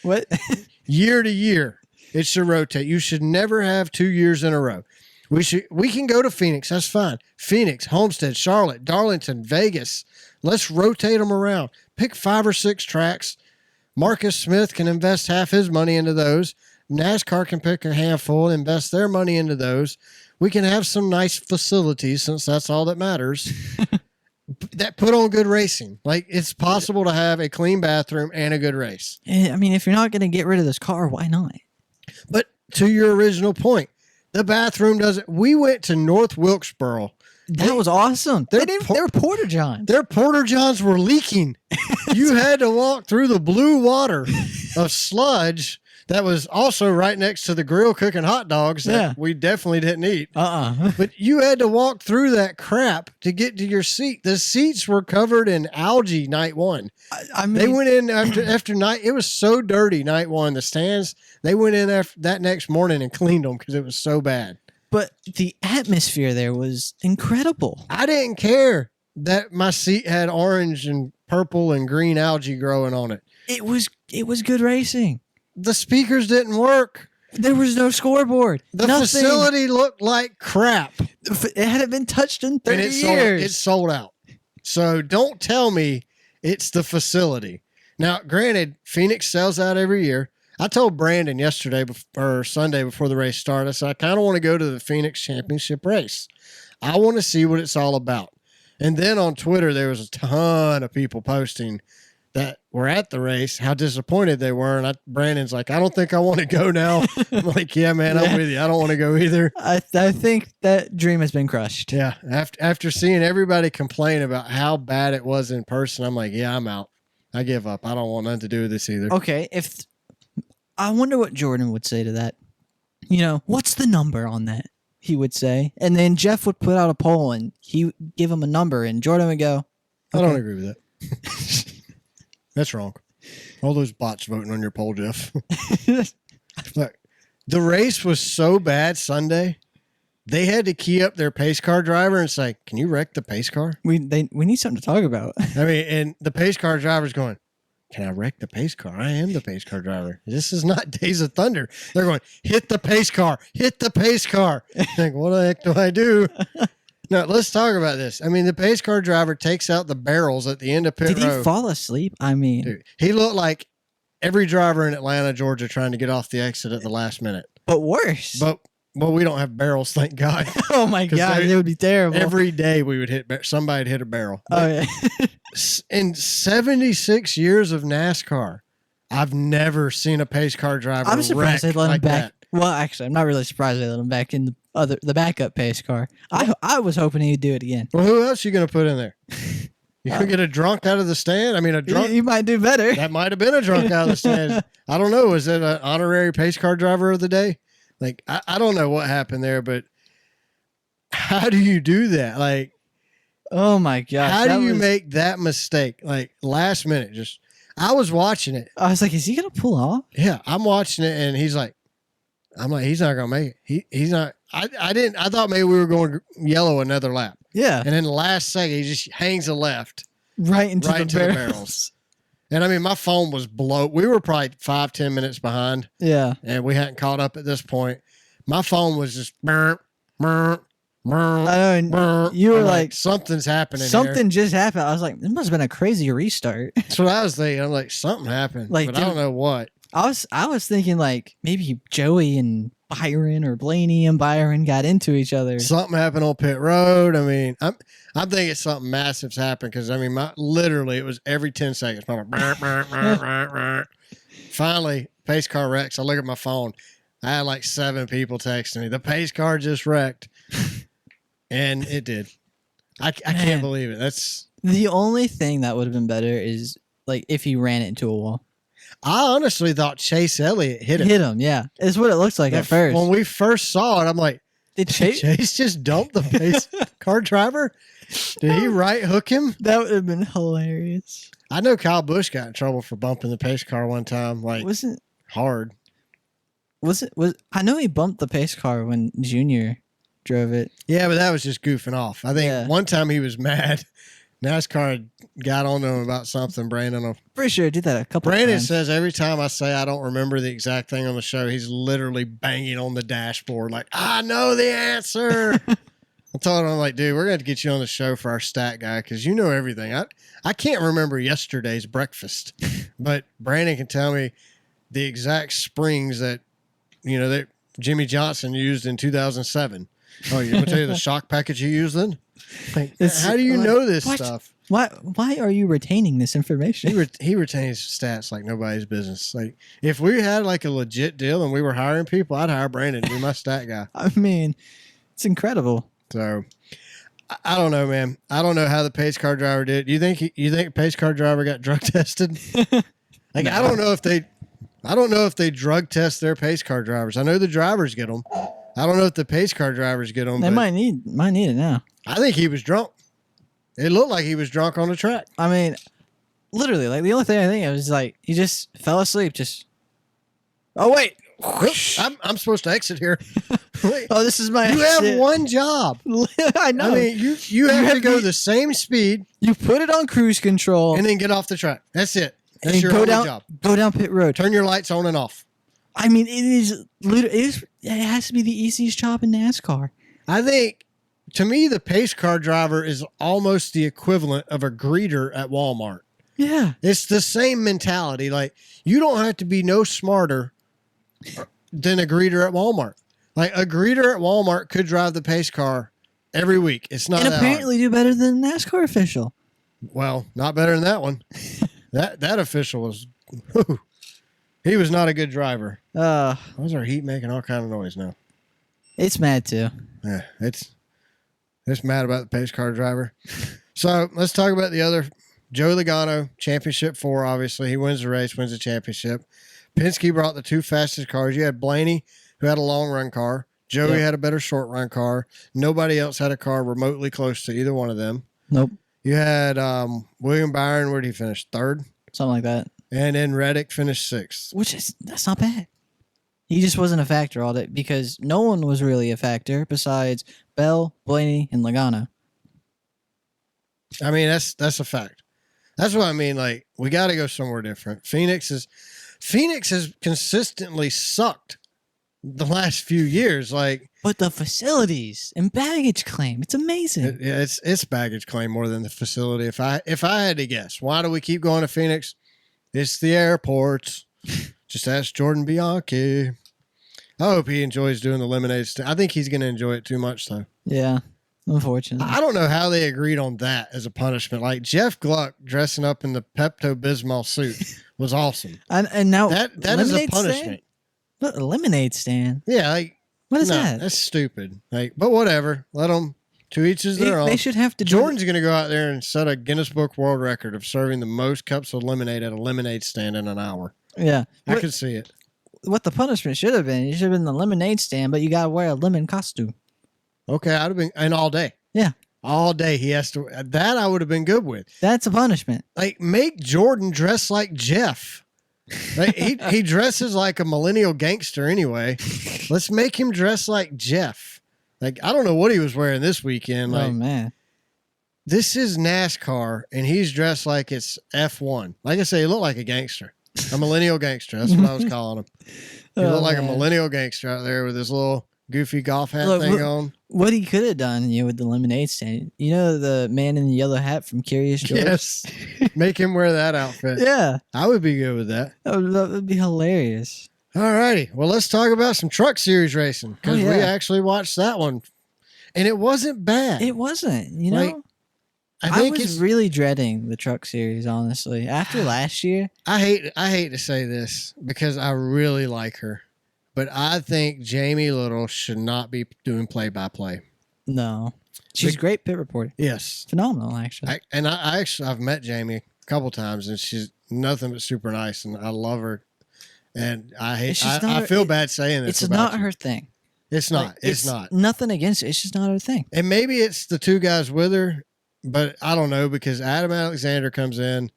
what?
Year to year. It should rotate. You should never have 2 years in a row. We can go to Phoenix. That's fine. Phoenix, Homestead, Charlotte, Darlington, Vegas. Let's rotate them around. Pick 5 or 6 tracks. Marcus Smith can invest half his money into those. NASCAR can pick a handful and invest their money into those. We can have some nice facilities since that's all that matters. That put on good racing. Like, it's possible to have a clean bathroom and a good race.
I mean, if you're not going to get rid of this car, why not?
But to your original point, the bathroom doesn't. We went to North Wilkesboro.
That was awesome. They were porta johns.
Their porta johns were leaking. You had to walk through the blue water of sludge that was also right next to the grill cooking hot dogs that we definitely didn't eat. But you had to walk through that crap to get to your seat. The seats were covered in algae night one. I mean, they went in after night. It was so dirty night one. The stands, they went in after that next morning and cleaned them because it was so bad.
But the atmosphere there was incredible.
I didn't care that my seat had orange and purple and green algae growing on it.
It was good racing.
The speakers didn't work.
There was no scoreboard.
The
Nothing.
facility looked like crap.
It hadn't been touched in 30 years.
It sold out. So don't tell me it's the facility. Now, granted, Phoenix sells out every year. I told Brandon yesterday or Sunday before the race started, I said, I kind of want to go to the Phoenix Championship race. I want to see what it's all about. And then on Twitter, there was a ton of people posting that were at the race, how disappointed they were. And Brandon's like, I don't think I want to go now. I'm like, yeah, man, I'm with you. I don't want to go either.
I think that dream has been crushed.
Yeah. After seeing everybody complain about how bad it was in person, I'm like, yeah, I'm out. I give up. I don't want nothing to do with this either.
Okay. I wonder what Jordan would say to that. What's the number on that? He would say. And then Jeff would put out a poll and he would give him a number and Jordan would go,
okay. I don't agree with that. That's wrong. All those bots voting on your poll, Jeff. Look, the race was so bad Sunday, they had to key up their pace car driver and say, can you wreck the pace car?
We need something to talk about.
I mean, and the pace car driver's going, can I wreck the pace car? I am the pace car driver. This is not Days of Thunder. They're going, hit the pace car. Hit the pace car. Like, what the heck do I do? No, let's talk about this. I mean, the pace car driver takes out the barrels at the end of pit road.
Did he fall asleep? I mean,
dude, he looked like every driver in Atlanta, Georgia, trying to get off the exit at the last minute.
But worse.
Well, we don't have barrels, thank God.
Oh my God, it would be terrible.
Every day we would somebody'd hit a barrel.
Oh yeah.
In 76 years of NASCAR, I've never seen a pace car driver.
I'm surprised they let him back.
That.
Well, actually, I'm not really surprised they let him back in the backup pace car. I was hoping he'd do it again.
Well, who else are you going to put in there? You gonna get a drunk out of the stand? I mean, a drunk.
You might do better.
That might have been a drunk out of the stand. I don't know. Was it an honorary pace car driver of the day? Like, I don't know what happened there, but how do you do that? Like,
oh my gosh.
How do you make that mistake? Like, last minute, I was watching it.
I was like, is he going to pull off?
Yeah, I'm watching it, and he's like, he's not going to make it. He's not. I thought maybe we were going yellow another lap.
Yeah.
And then the last second, he just hangs a left.
Right into the
barrels. And I mean, my phone was blown. We were probably 5-10 minutes behind.
Yeah.
And we hadn't caught up at this point. My phone was just burp, burp, burp.
I know. You were like,
something's happening.
Something just happened. I was like, it must have been a crazy restart.
That's what I was thinking. I'm like, something happened. Like, but I don't know what.
I was thinking like maybe Joey and Byron or Blaney and Byron got into each other.
Something happened on pit road. I mean, I'm thinking something massive's happened because I mean, literally it was every 10 seconds. Finally, pace car wrecks. I look at my phone. I had like 7 people texting me. The pace car just wrecked, and it did. I can't believe it. That's
the only thing that would have been better is like if he ran it into a wall.
I honestly thought Chase Elliott hit him.
Yeah. It's what it looks like at first.
When we first saw it, I'm like,
did Chase
just dump the pace car driver? Did he right hook him?
That would have been hilarious.
I know Kyle Busch got in trouble for bumping the pace car one time. Like,
wasn't
hard.
I know he bumped the pace car when Junior drove it.
Yeah, but that was just goofing off. I think one time he was mad. NASCAR got on to him about something. Brandon, I'm
pretty sure I did that a couple times.
Brandon says every time I say I don't remember the exact thing on the show, he's literally banging on the dashboard like, I know the answer. I told him, I'm like, dude, we're going to get you on the show for our stat guy because you know everything. I can't remember yesterday's breakfast, but Brandon can tell me the exact springs that, that Jimmy Johnson used in 2007. Oh, you want to tell you the shock package you used then? Like, how do you know this stuff?
Why are you retaining this information?
He retains stats like nobody's business. Like, if we had like a legit deal and we were hiring people, I'd hire Brandon to be my stat guy.
I mean, it's incredible.
So, I don't know, man. I don't know how the pace car driver did. You think pace car driver got drug tested? Like, no. I don't know if they drug test their pace car drivers. I know the drivers get them. I don't know if the pace car drivers get them.
They might need it now.
I think he was drunk. It looked like he was drunk on the track.
I mean, literally, like the only thing I think of is like he just fell asleep. Oh wait,
I'm supposed to exit here.
Oh, this is my
You
exit.
have one job.
I know.
I mean, you have to go the same speed.
You put it on cruise control
and then get off the track. That's it. That's
and
your
go
only
down,
job.
Go down pit road.
Turn your lights on and off.
I mean, it has to be the easiest job in NASCAR.
I think, to me, the pace car driver is almost the equivalent of a greeter at Walmart.
Yeah.
It's the same mentality. Like, you don't have to be no smarter than a greeter at Walmart. Like, a greeter at Walmart could drive the pace car every week. It's not
and
that
apparently do better than a NASCAR official.
Well, not better than that one. that official was, he was not a good driver. Why is our heat making all kind of noise now?
It's mad too.
Yeah, it's mad about the pace car driver. So let's talk about the other. Joey Logano, championship 4, obviously. He wins the race, wins the championship. Penske brought the 2 fastest cars. You had Blaney, who had a long run car. Joey had a better short run car. Nobody else had a car remotely close to either one of them.
Nope.
You had William Byron, where did he finish? 3rd?
Something like that.
And then Reddick finished 6th.
That's not bad. He just wasn't a factor all day because no one was really a factor besides Bell, Blaney, and Logano.
I mean, that's a fact. That's what I mean. Like, we got to go somewhere different. Phoenix has consistently sucked the last few years. Like,
but the facilities and baggage claim, it's amazing.
It's baggage claim more than the facility. If I had to guess, why do we keep going to Phoenix? It's the airports. Just ask Jordan Bianchi. I hope he enjoys doing the lemonade stand. I think he's going to enjoy it too much, though.
Yeah, unfortunately.
I don't know how they agreed on that as a punishment. Like, Jeff Gluck dressing up in the Pepto-Bismol suit was awesome.
And now
that is a punishment.
Stand? What, a lemonade stand?
Yeah, like,
what is that?
That's stupid. Like, but whatever. Let them. To each is their own.
They should have to.
Jordan's going to go out there and set a Guinness Book World Record of serving the most cups of lemonade at a lemonade stand in an hour.
Yeah,
I could see it.
What the punishment should have been? It should have been the lemonade stand, but you got to wear a lemon costume.
Okay, I'd have been, and all day.
Yeah,
all day he has to. That I would have been good with.
That's a punishment.
Like, make Jordan dress like Jeff. Like, he dresses like a millennial gangster anyway. Let's make him dress like Jeff. Like, I don't know what he was wearing this weekend. Like,
oh, man.
This is NASCAR, and he's dressed like it's F1. Like I say, he looked like a gangster. A millennial gangster. That's what I was calling him. He looked like a millennial gangster out there with his little goofy golf hat thing on.
What he could have done, with the lemonade stand. You know the man in the yellow hat from Curious George?
Yes. Make him wear that outfit.
Yeah.
I would be good with that.
That would be hilarious.
All righty. Well, let's talk about some truck series racing because we actually watched that one, and it wasn't bad.
It wasn't.
Like,
I was really dreading the truck series, honestly. After last year,
I hate to say this because I really like her, but I think Jamie Little should not be doing play-by-play.
No, she's great pit reporter.
Yes,
phenomenal actually.
I've met Jamie a couple times, and she's nothing but super nice, and I love her. And I feel bad saying this.
It's not her thing.
It's not. It's not.
Nothing against it. It's just not her thing.
And maybe it's the 2 guys with her, but I don't know because Adam Alexander comes in.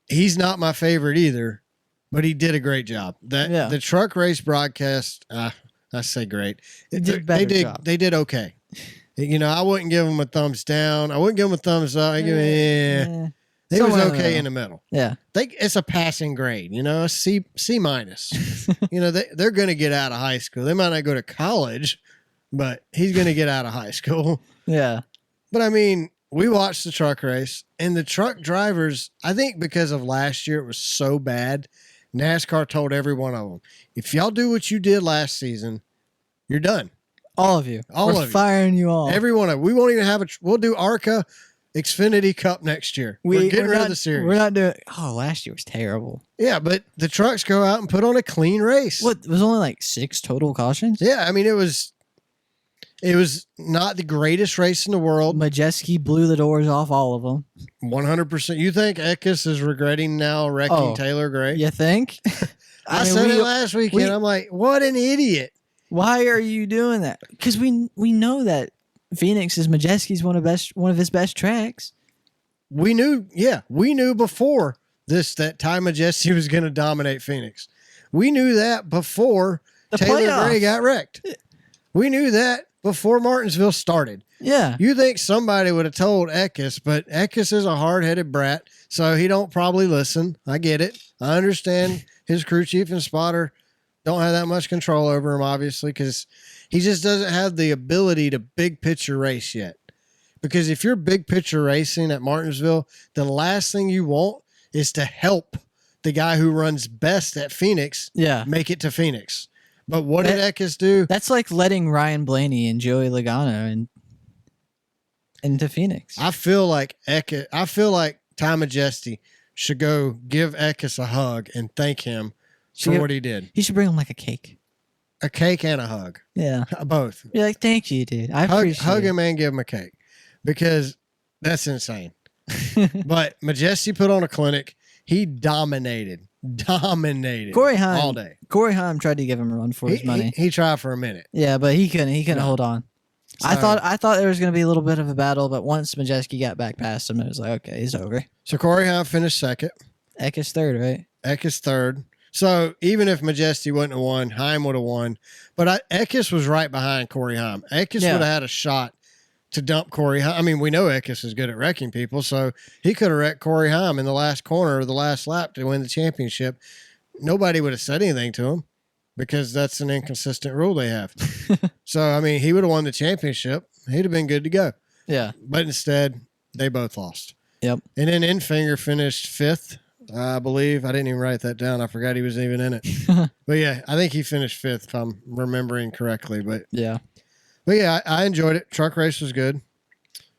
He's not my favorite either, but he did a great job. The truck race broadcast, I say great.
They
did okay. I wouldn't give them a thumbs down. I wouldn't give them a thumbs up. I give them, It was okay in the middle.
Yeah.
It's a passing grade, a C minus. They're going to get out of high school. They might not go to college, but he's going to get out of high school.
Yeah.
But I mean, we watched the truck race, and the truck drivers, I think because of last year, it was so bad. NASCAR told every one of them, if y'all do what you did last season, you're done.
All of you. We're firing you all.
Every one of them. We won't even have we'll do ARCA Xfinity Cup next year. We're getting rid of the series.
We're not doing. Oh, last year was terrible.
Yeah, but the trucks go out and put on a clean race.
What, it was only like 6 total cautions?
Yeah, I mean it was not the greatest race in the world.
Majeski blew the doors off all of them.
100%. You think Eckes is regretting now wrecking Taylor Gray?
You think?
I said it last weekend. I'm like, what an idiot!
Why are you doing that? Because we know that Phoenix is Majeski's one of his best tracks.
We knew before that Ty Majeski was going to dominate Phoenix. We knew that before Taylor Gray got wrecked. We knew that before Martinsville started.
Yeah.
You think somebody would have told Eckes, but Eckes is a hard-headed brat, so he don't probably listen. I get it. I understand his crew chief and spotter don't have that much control over him, obviously, because he just doesn't have the ability to big picture race yet. Because if you're big picture racing at Martinsville, the last thing you want is to help the guy who runs best at Phoenix make it to Phoenix. But what did Eckes do?
That's like letting Ryan Blaney and Joey Logano into Phoenix.
I feel like Ty Majesty should go give Eckes a hug and thank him for what he did.
He should bring him like a cake.
A cake and a hug.
Yeah.
Both.
Be like, thank you, dude. I appreciate
hug him and give him a cake because that's insane. But Majesty put on a clinic. He dominated
Corey Heim,
all day.
Corey Heim tried to give him a run for his money.
He tried for a minute.
Yeah, but he couldn't hold on. So, I thought there was going to be a little bit of a battle, but once Majeski got back past him, it was like, okay, he's over.
So Corey Heim finished second.
Eckes third, right?
Eckes third. So even if Majesty wouldn't have won, Heim would have won. But Eckes was right behind Corey Heim. Eckes would have had a shot to dump Corey Heim. I mean, we know Eckes is good at wrecking people, so he could have wrecked Corey Heim in the last corner of the last lap to win the championship. Nobody would have said anything to him because that's an inconsistent rule they have. So, I mean, he would have won the championship. He'd have been good to go.
Yeah.
But instead, they both lost.
Yep.
And then Enfinger finished fifth, I believe. I didn't even write that down. I forgot he was even in it. But, yeah, I think he finished fifth if I'm remembering correctly. But yeah, I enjoyed it. Truck race was good.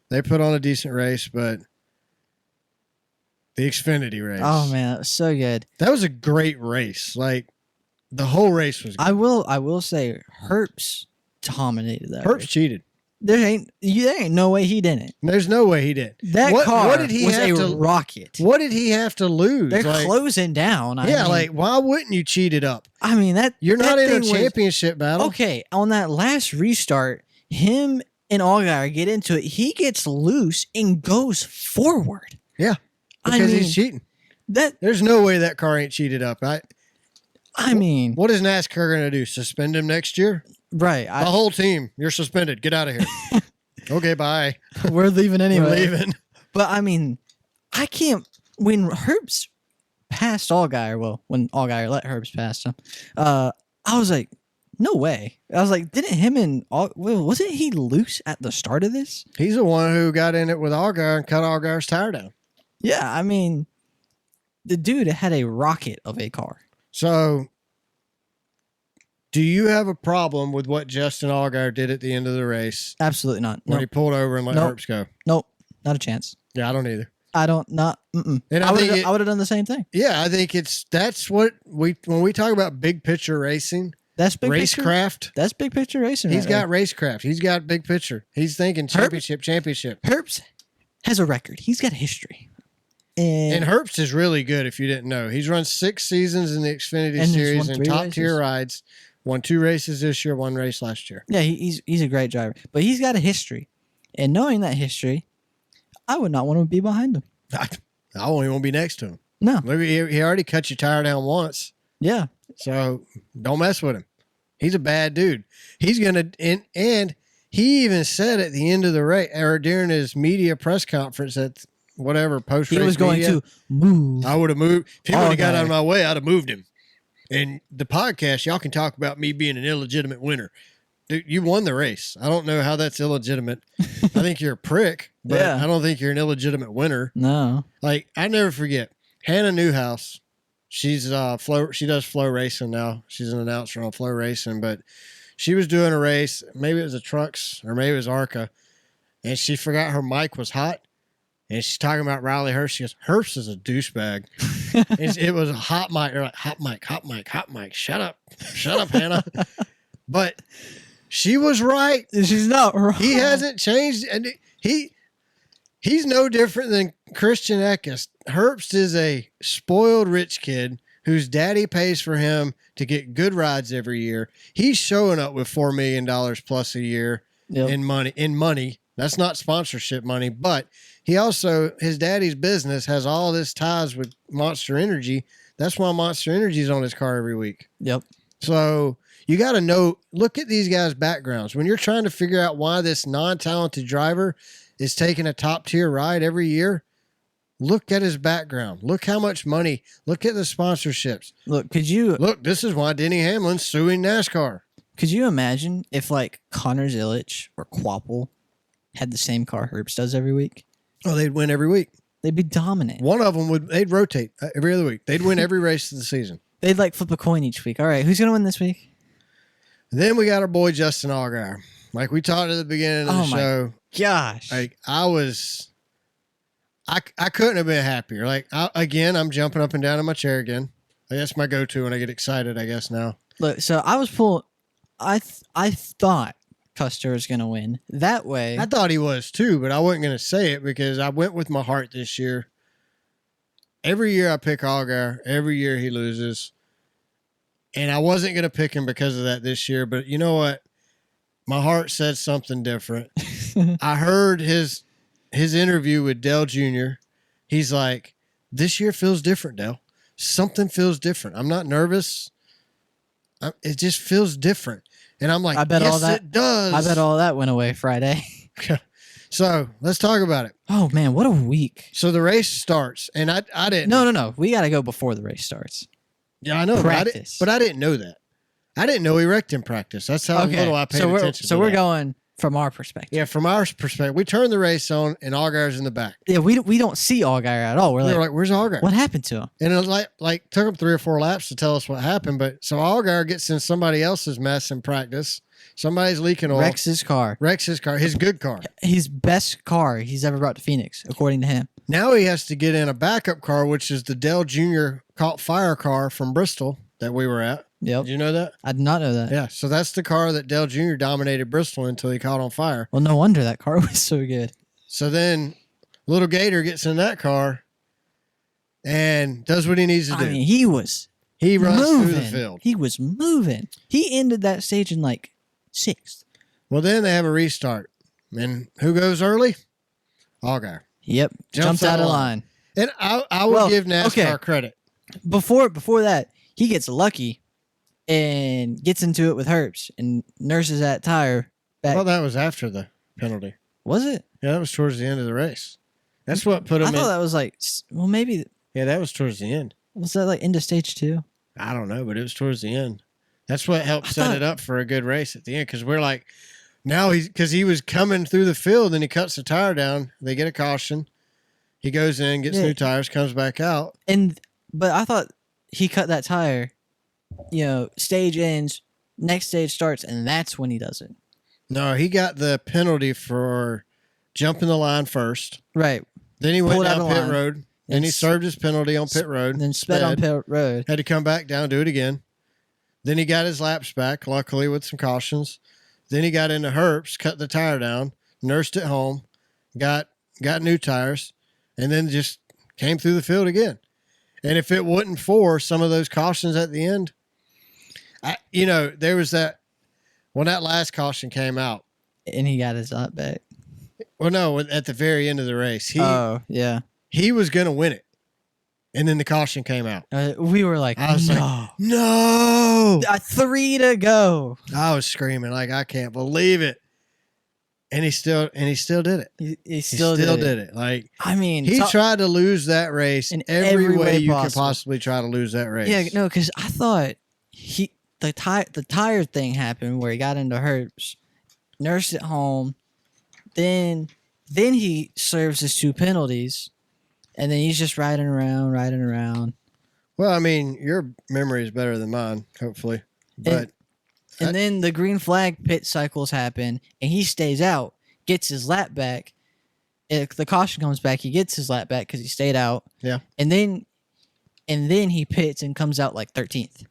They put on a decent race, but the Xfinity race.
Oh, man, that was so good.
That was a great race. Like, the whole race was good.
I will say Herbst dominated that
Herbst
race.
cheated.
There ain't no way he didn't.
There's no way he did.
That car was a rocket.
What did he have to lose?
They're closing down. I mean,
why wouldn't you cheat it up?
I mean, you're
not in a championship battle.
Okay, on that last restart, him and Allgaier get into it. He gets loose and goes forward.
Yeah, because he's cheating. There's no way that car ain't cheated up.
I mean,
what is NASCAR going to do? Suspend him next year?
Right.
The whole team, you're suspended. Get out of here. Okay, bye.
We're leaving anyway.
We're leaving.
But, I mean, I can't... When Herbst passed Allgaier, well, when Allgaier let Herbst pass him, I was like, no way. I was like, didn't him and... wasn't he loose at the start of this?
He's the one who got in it with Allgaier and cut Allgaier's tire down.
Yeah, I mean, the dude had a rocket of a car.
So... do you have a problem with what Justin Allgaier did at the end of the race?
Absolutely not.
When he pulled over and let Herbst go?
Nope. Not a chance.
Yeah, I don't either.
I don't, not, mm-mm. And I would have done the same thing.
Yeah, I think that's what when we talk about big picture racing,
that's big
racecraft.
Picture, that's big picture racing.
He's got racecraft. He's got big picture. He's thinking championship.
Herbst has a record. He's got a history.
And Herbst is really good if you didn't know. He's run 6 seasons in the Xfinity Series and top-tier rides. Won 2 races this year, 1 race last year.
Yeah, he's a great driver. But he's got a history. And knowing that history, I would not want to be behind him.
I won't even want to be next to him.
No.
Look, he already cut your tire down once.
Yeah.
So don't mess with him. He's a bad dude. He's going to – and he even said at the end of the race or during his media press conference at whatever post-race
he was going to move.
I would have moved. If he would have got out of my way, I'd have moved him. And the podcast, y'all can talk about me being an illegitimate winner. Dude, you won the race. I don't know how that's illegitimate. I think you're a prick, but I don't think you're an illegitimate winner.
No.
Like, I never forget. Hannah Newhouse, she's she does flow racing now. She's an announcer on flow racing, but she was doing a race. Maybe it was the trucks or maybe it was ARCA, and she forgot her mic was hot. And she's talking about Riley Herbst. She goes, Herbst is a douchebag. It was a hot mic. They're like, hot mic. Shut up, Hannah. But she was right.
She's not wrong.
He hasn't changed. And he's no different than Christian Eckes. Herbst is a spoiled rich kid whose daddy pays for him to get good rides every year. He's showing up with $4 million plus a year in money. That's not sponsorship money, but he also, his daddy's business has all this ties with Monster Energy. That's why Monster Energy is on his car every week.
Yep.
So You got to know, look at these guys' backgrounds. When you're trying to figure out why this non-talented driver is taking a top-tier ride every year, look at his background. Look how much money. Look at the sponsorships.
Look,
this is why Denny Hamlin's suing NASCAR.
Could you imagine if like Connor Zilic or Quapple had the same car Herbst does every week?
Oh, they'd win every week.
They'd be dominant.
One of them they'd rotate every other week. They'd win every race of the season.
They'd like flip a coin each week. All right, who's going to win this week?
And then we got our boy Justin Allgaier. Like we talked at the beginning of the show.
Gosh.
Like I couldn't have been happier. Like I'm jumping up and down in my chair again. Like, that's my go-to when I get excited, I guess now.
Look, so I was I thought Custer was going to win. That way.
I thought he was too, but I wasn't going to say it because I went with my heart this year. Every year I pick Allgaier. Every year he loses. And I wasn't going to pick him because of that this year. But you know what? My heart said something different. I heard his interview with Dale Jr. He's like, this year feels different, Dale. Something feels different. I'm not nervous. It just feels different. And I'm like, it does.
I bet all that went away Friday.
So let's talk about it.
Oh, man, what a week.
So the race starts, and I didn't.
No. We got to go before the race starts.
Yeah, I know.
Practice.
But I didn't know that. I didn't know he wrecked in practice. That's how little I paid attention
So we're going from our perspective.
Yeah, from our perspective. We turned the race on, and Allgaier's in the back.
Yeah, we don't see Allgaier at all. We're like,
where's Allgaier?
What happened to him?
And it was like took him 3 or 4 laps to tell us what happened. But so Allgaier gets in somebody else's mess in practice. Somebody's leaking oil.
Wrecks his car.
His good car.
His best car he's ever brought to Phoenix, according to him.
Now he has to get in a backup car, which is the Dale Jr. caught fire car from Bristol that we were at.
Yep.
Did you know that?
I did not know that.
Yeah, so that's the car that Dale Jr. dominated Bristol until he caught on fire.
Well, no wonder that car was so good.
So then Little Gator gets in that car and does what he needs to do.
I mean, he runs
through the field.
He was moving. He ended that stage in like 6th.
Well, then they have a restart. And who goes early? Allgaier.
Yep. Jumps out of line.
And I will give NASCAR credit.
Before that, he gets lucky and gets into it with Herbst and nurses that tire back.
Well, that was after the penalty.
Was it?
Yeah, that was towards the end of the race. That's what put him in.
I thought that was like, well, maybe.
Yeah, that was towards the end.
Was that like into stage 2?
I don't know, but it was towards the end. That's what helped set it up for a good race at the end because we're like, now because he was coming through the field and he cuts the tire down. They get a caution. He goes in, gets new tires, comes back out.
But I thought he cut that tire, stage ends, next stage starts, and that's when he does it.
No, he got the penalty for jumping the line first.
Right.
Then he went down pit road. Then he served his penalty on pit road.
Then sped on pit road.
Had to come back down, do it again. Then he got his laps back, luckily with some cautions. Then he got into Herbst, cut the tire down, nursed it home, got new tires, and then just came through the field again. And if it wasn't for some of those cautions at the end, there was that, when that last caution came out.
And he got his lap back.
Well, no, at the very end of the race. He was going to win it. And then the caution came out.
We were like,
I was like, no.
3 to go.
I was screaming like, I can't believe it. And he still did it.
He still did it.
Like,
I mean,
he tried to lose that race in every way you could possibly try to lose that race.
Yeah, no, because I thought the tire thing happened where he got into Herbst, nursed it home, then he serves his 2 penalties. And then he's just riding around.
Well, I mean, your memory is better than mine, hopefully. But
and then the green flag pit cycles happen, and he stays out, gets his lap back. If the caution comes back, he gets his lap back because he stayed out.
Yeah.
And then he pits and comes out like 13th.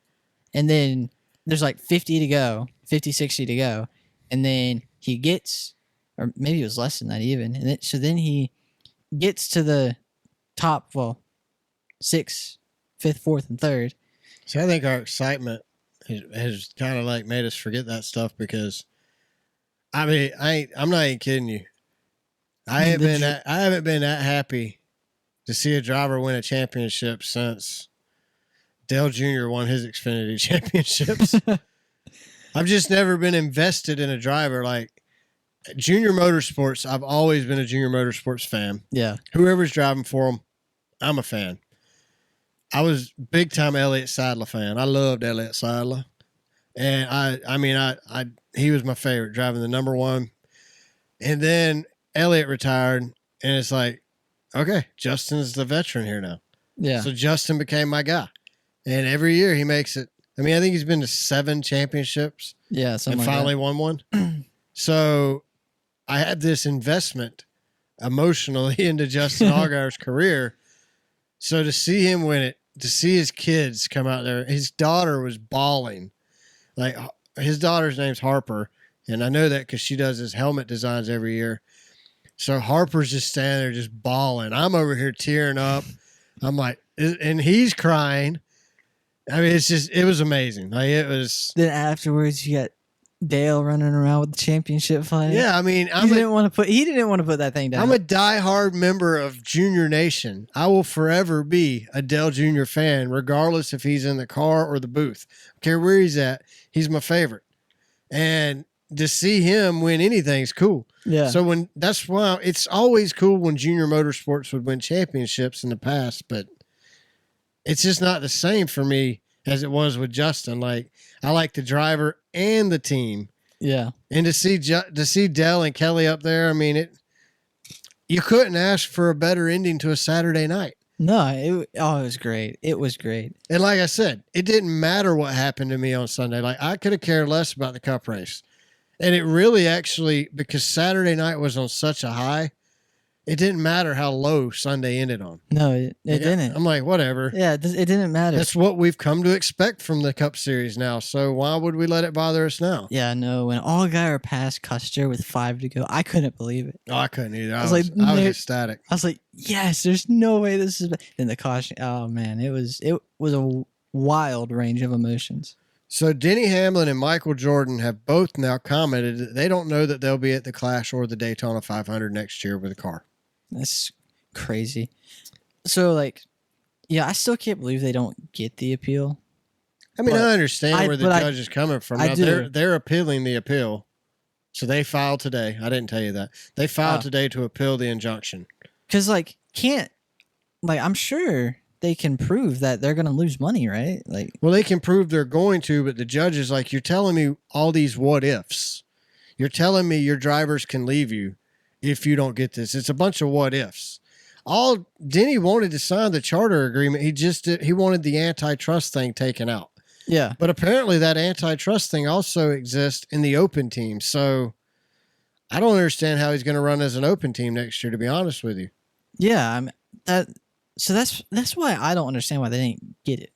And then there's like 60 to go. And then he gets, or maybe it was less than that even. And then he gets to the top, 6th, 5th, 4th, and 3rd.
So I think our excitement has kind of like made us forget that stuff because, I mean, I'm not even kidding you. I haven't been that happy to see a driver win a championship since Dale Jr. won his Xfinity championships. I've just never been invested in a driver. Like Junior Motorsports, I've always been a Junior Motorsports fan.
Yeah.
Whoever's driving for them, I'm a fan. I was big time Elliott Sadler fan. I loved Elliott Sadler. And I he was my favorite, driving the number one. And then Elliott retired, and it's like, okay, Justin's the veteran here now.
Yeah.
So Justin became my guy. And every year he makes it. I mean, I think he's been to 7 championships.
Yeah.
And finally won one. So I had this investment emotionally into Justin Allgaier's career. So to see him win it, to see his kids come out there, his daughter was bawling. Like, his daughter's name's Harper, and I know that because she does his helmet designs every year. So Harper's just standing there just bawling. I'm over here tearing up. I'm like, and he's crying. I mean, it was amazing. Like, it was.
Then afterwards, you got Dale running around with the championship flag.
Yeah, I mean,
he didn't want to put that thing down.
I'm a diehard member of Junior Nation. I will forever be a Dale Jr. fan, regardless if he's in the car or the booth. I don't care where he's at. He's my favorite. And to see him win anything is cool.
Yeah.
So that's why it's always cool when Junior Motorsports would win championships in the past, but it's just not the same for me as it was with Justin. Like, I like the driver and the team.
Yeah.
And to see Dell and Kelly up there, I mean, you couldn't ask for a better ending to a Saturday night.
No, it was great. It was great.
And like I said, it didn't matter what happened to me on Sunday. Like, I could have cared less about the Cup race. And it really actually, because Saturday night was on such a high, it didn't matter how low Sunday ended on.
No, it didn't.
I'm like, whatever.
Yeah, it didn't matter.
That's what we've come to expect from the Cup Series now. So why would we let it bother us now?
Yeah, no. When Allgaier passed Custer with 5 to go, I couldn't believe it.
Oh, I couldn't either. I was ecstatic.
I was like, yes, there's no way this is. Then the caution. Oh man, it was a wild range of emotions.
So Denny Hamlin and Michael Jordan have both now commented that they don't know that they'll be at the Clash or the Daytona 500 next year with a car.
That's crazy. So, like, yeah, I still can't believe they don't get the appeal.
I mean, I understand where the judge is coming from. Now,
do.
They're appealing the appeal. So they filed today. I didn't tell you that. They filed today to appeal the injunction.
Because, I'm sure they can prove that they're going to lose money, right? Like,
well, they can prove they're going to, but the judge is like, you're telling me all these what ifs. You're telling me your drivers can leave you if you don't get this. It's a bunch of what ifs. All Denny wanted to sign the charter agreement. He wanted the antitrust thing taken out.
Yeah.
But apparently that antitrust thing also exists in the open team. So I don't understand how he's going to run as an open team next year, to be honest with you.
Yeah, that's why I don't understand why they didn't get it.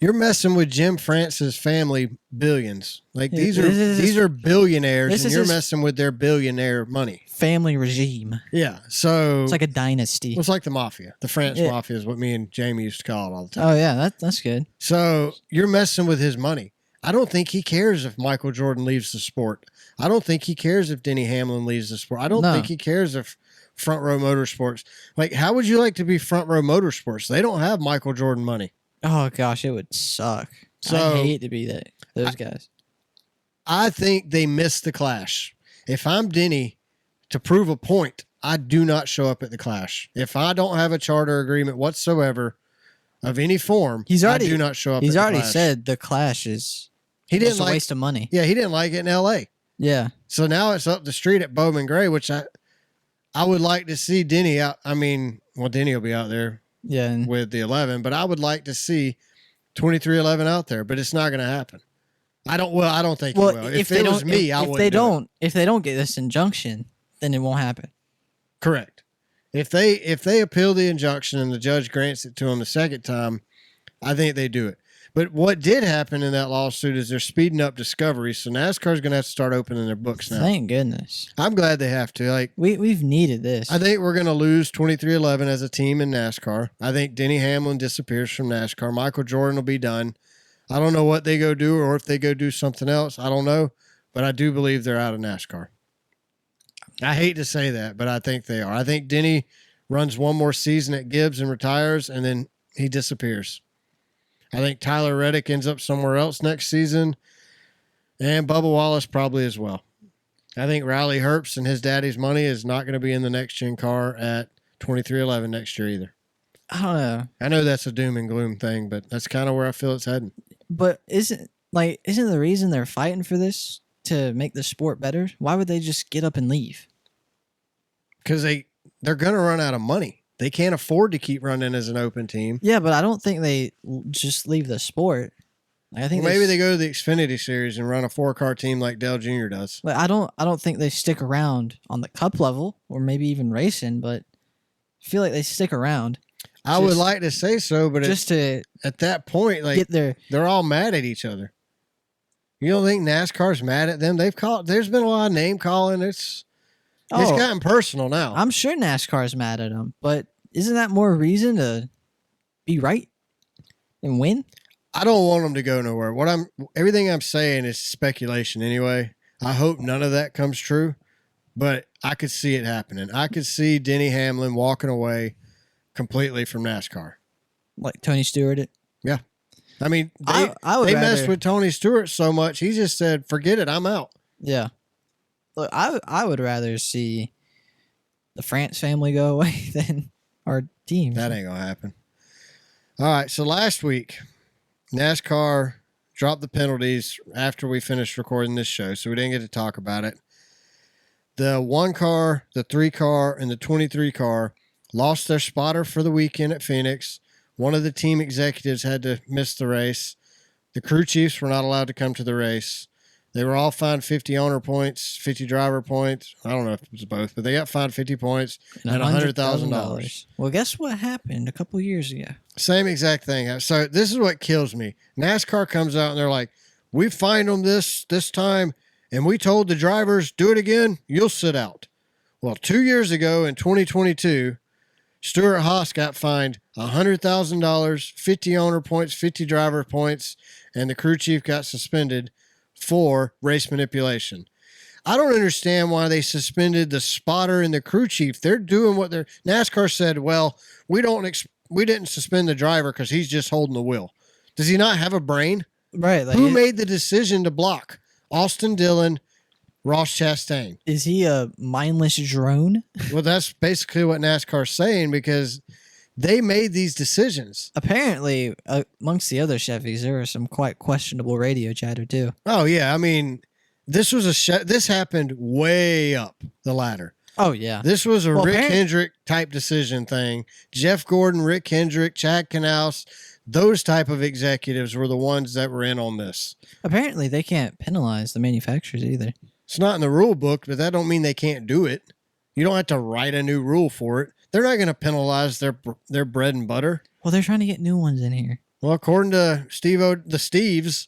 You're messing with Jim France's family billions. Like, these are billionaires, and you're messing with their billionaire money.
Family regime.
Yeah, so
it's like a dynasty.
It's like the mafia. The France mafia is what me and Jamie used to call it all the time.
Oh yeah, that's good.
So you're messing with his money. I don't think he cares if Michael Jordan leaves the sport. I don't think he cares if Denny Hamlin leaves the sport. I don't think he cares if Front Row Motorsports. Like, how would you like to be Front Row Motorsports? They don't have Michael Jordan money.
Oh gosh, it would suck.
So
I hate to be those guys.
I think they missed the Clash. If I'm Denny, to prove a point, I do not show up at the Clash. If I don't have a charter agreement whatsoever of any form, I do not show up.
He's already said the Clash is a waste of money.
Yeah, he didn't like it in L.A.
Yeah.
So now it's up the street at Bowman Gray, which I would like to see Denny out. I mean, well, Denny will be out there.
Yeah,
with the 11, but I would like to see 2311 out there, but it's not going to happen. I don't think it will. If it was me, I wouldn't.
If they don't get this injunction, then it won't happen.
Correct. If they appeal the injunction and the judge grants it to them the second time, I think they do it. But what did happen in that lawsuit is they're speeding up discovery, so NASCAR is going to have to start opening their books now.
Thank goodness.
I'm glad they have to. Like,
we've needed this.
I think we're going to lose 2311 as a team in NASCAR. I think Denny Hamlin disappears from NASCAR. Michael Jordan will be done. I don't know what they go do or if they go do something else. I don't know, but I do believe they're out of NASCAR. I hate to say that, but I think they are. I think Denny runs one more season at Gibbs and retires, and then he disappears. I think Tyler Reddick ends up somewhere else next season. And Bubba Wallace probably as well. I think Riley Herbst and his daddy's money is not going to be in the next gen car at 2311 next year either.
I don't know.
I know that's a doom and gloom thing, but that's kind of where I feel it's heading.
But isn't the reason they're fighting for this to make the sport better? Why would they just get up and leave?
Because they're going to run out of money. They can't afford to keep running as an open team.
Yeah, but I don't think they just leave the sport. I think
maybe they go to the Xfinity Series and run a 4-car team like Dale Jr. does.
But I don't think they stick around on the Cup level or maybe even racing. But I feel like they stick around.
I would like to say so, but
just to
at that point, like they're all mad at each other. You don't think NASCAR's mad at them? There's been a lot of name calling. It's gotten personal now.
I'm sure NASCAR's mad at them, but isn't that more reason to be right and win?
I don't want them to go nowhere. Everything I'm saying is speculation anyway. I hope none of that comes true, but I could see it happening. I could see Denny Hamlin walking away completely from NASCAR.
Like Tony Stewart it?
Yeah. I mean,
they
messed with Tony Stewart so much, he just said, forget it, I'm out.
Yeah. Look, I would rather see the France family go away than our team.
That ain't going to happen. All right, so last week, NASCAR dropped the penalties after we finished recording this show, so we didn't get to talk about it. The 1 car, the 3 car, and the 23 car lost their spotter for the weekend at Phoenix. One of the team executives had to miss the race. The crew chiefs were not allowed to come to the race. They were all fined 50 owner points, 50 driver points. I don't know if it was both, but they got fined 50 points and $100,000.
Well, guess what happened a couple years ago?
Same exact thing. So this is what kills me. NASCAR comes out and they're like, we fined them this time, and we told the drivers, do it again, you'll sit out. Well, 2 years ago in 2022, Stuart Haas got fined $100,000, 50 owner points, 50 driver points, and the crew chief got suspended for race manipulation. I don't understand why they suspended the spotter and the crew chief. They're doing what they're. NASCAR said, well, we didn't suspend the driver because he's just holding the wheel. Does he not have a brain?
Right.
Who made the decision to block? Austin Dillon, Ross Chastain.
Is he a mindless drone?
Well, that's basically what NASCAR's saying because they made these decisions.
Apparently, amongst the other Chevys, there was some quite questionable radio chatter too.
Oh yeah, I mean, this happened way up the ladder.
Oh yeah,
this was a Rick Hendrick type decision thing. Jeff Gordon, Rick Hendrick, Chad Knaus, those type of executives were the ones that were in on this.
Apparently, they can't penalize the manufacturers either.
It's not in the rule book, but that don't mean they can't do it. You don't have to write a new rule for it. They're not going to penalize their bread and butter.
Well, they're trying to get new ones in here.
Well, according to Steves,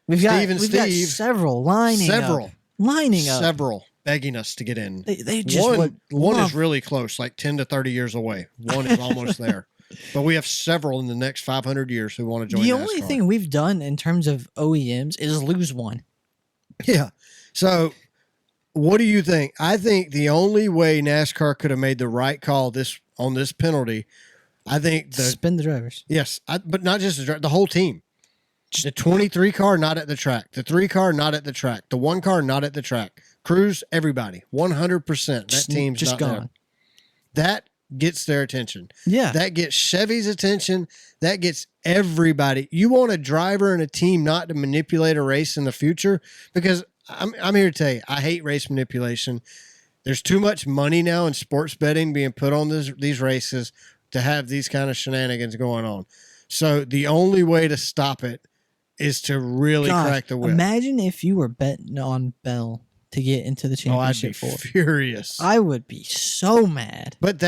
we've got several lining up.
Several begging us to get in.
They just
one is really close, like 10 to 30 years away. One is almost there. But we have several in the next 500 years who want to join
The
NASCAR.
only thing we've done in terms of OEMs is lose one.
Yeah. So what do you think? I think the only way NASCAR could have made the right call on this penalty, I think
suspend the drivers.
Yes, but not just the whole team. The 23 car not at the track, the 3 car not at the track, the 1 car not at the track. Crews, everybody, 100%. That team's
just
not
gone.
There. That gets their attention.
Yeah,
that gets Chevy's attention. That gets everybody. You want a driver and a team not to manipulate a race in the future because. I'm here to tell you, I hate race manipulation. There's too much money now in sports betting being put on these races to have these kind of shenanigans going on. So the only way to stop it is to really crack the whip.
Imagine if you were betting on Bell to get into the championship.
I'd be furious.
I would be so mad.
But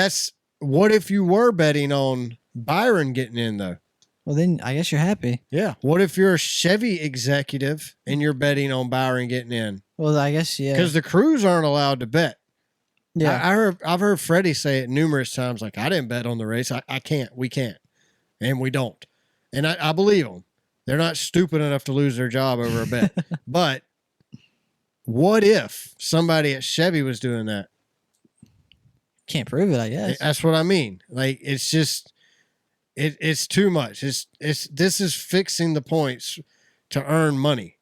what if you were betting on Byron getting in, though?
Well, then I guess you're happy.
Yeah. What if you're a Chevy executive and you're betting on Byron getting in?
Well, I guess, yeah.
Because the crews aren't allowed to bet.
Yeah.
I've heard Freddie say it numerous times, like, I didn't bet on the race. I can't. We can't. And we don't. And I believe them. They're not stupid enough to lose their job over a bet. But what if somebody at Chevy was doing that?
Can't prove it, I guess.
That's what I mean. Like, it's just... It's too much. This is fixing the points to earn money.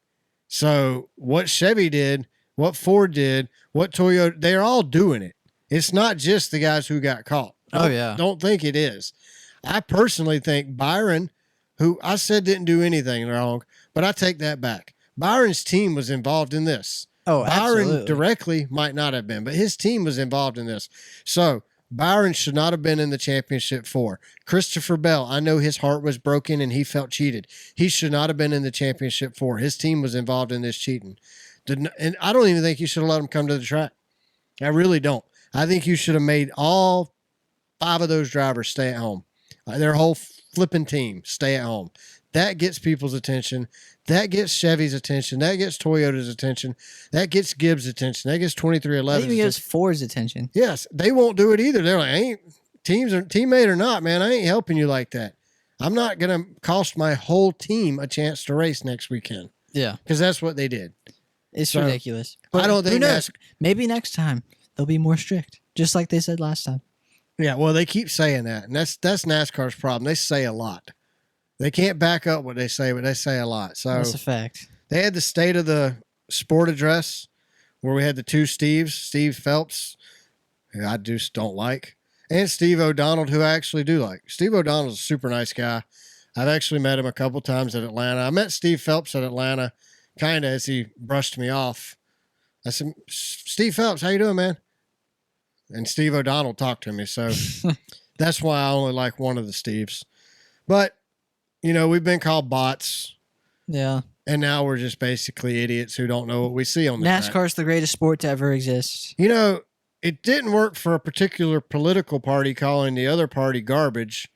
So what Chevy did, what Ford did, what Toyota, they're all doing it. It's not just the guys who got caught. Don't think it is. I personally think Byron, who I said didn't do anything wrong, but I take that back. Byron's team was involved in this.
Oh,
Byron
absolutely.
directly might not have been, but his team was involved in this. So Byron should not have been in the championship 4. Christopher Bell, I know his heart was broken and he felt cheated. He should not have been in the championship 4. His team was involved in this cheating. And I don't even think you should have let him come to the track. I really don't. I think you should have made all 5 of those drivers stay at home. Their whole flipping team stay at home. That gets people's attention. That gets Chevy's attention. That gets Toyota's attention. That gets Gibbs' attention. That gets 2311's
That even gets Ford's attention.
Yes, they won't do it either. They're like, teammate or not, man, I ain't helping you like that. I'm not going to cost my whole team a chance to race next weekend.
Yeah.
Because that's what they did.
It's ridiculous.
But I don't think
who knows? Maybe next time they'll be more strict, just like they said last time.
Yeah, well, they keep saying that, and that's NASCAR's problem. They say a lot. They can't back up what they say, but they say a lot. So
that's a fact.
They had the State of the Sport address where we had the 2 Steves, Steve Phelps, who I just don't like, and Steve O'Donnell, who I actually do like. Steve O'Donnell's a super nice guy. I've actually met him a couple times at Atlanta. I met Steve Phelps at Atlanta kind of as he brushed me off. I said, Steve Phelps, how you doing, man? And Steve O'Donnell talked to me. So that's why I only like one of the Steves. But, you know, we've been called bots.
Yeah.
And now we're just basically idiots who don't know what we see on the track.
NASCAR's the greatest sport to ever exist.
You know, it didn't work for a particular political party calling the other party garbage.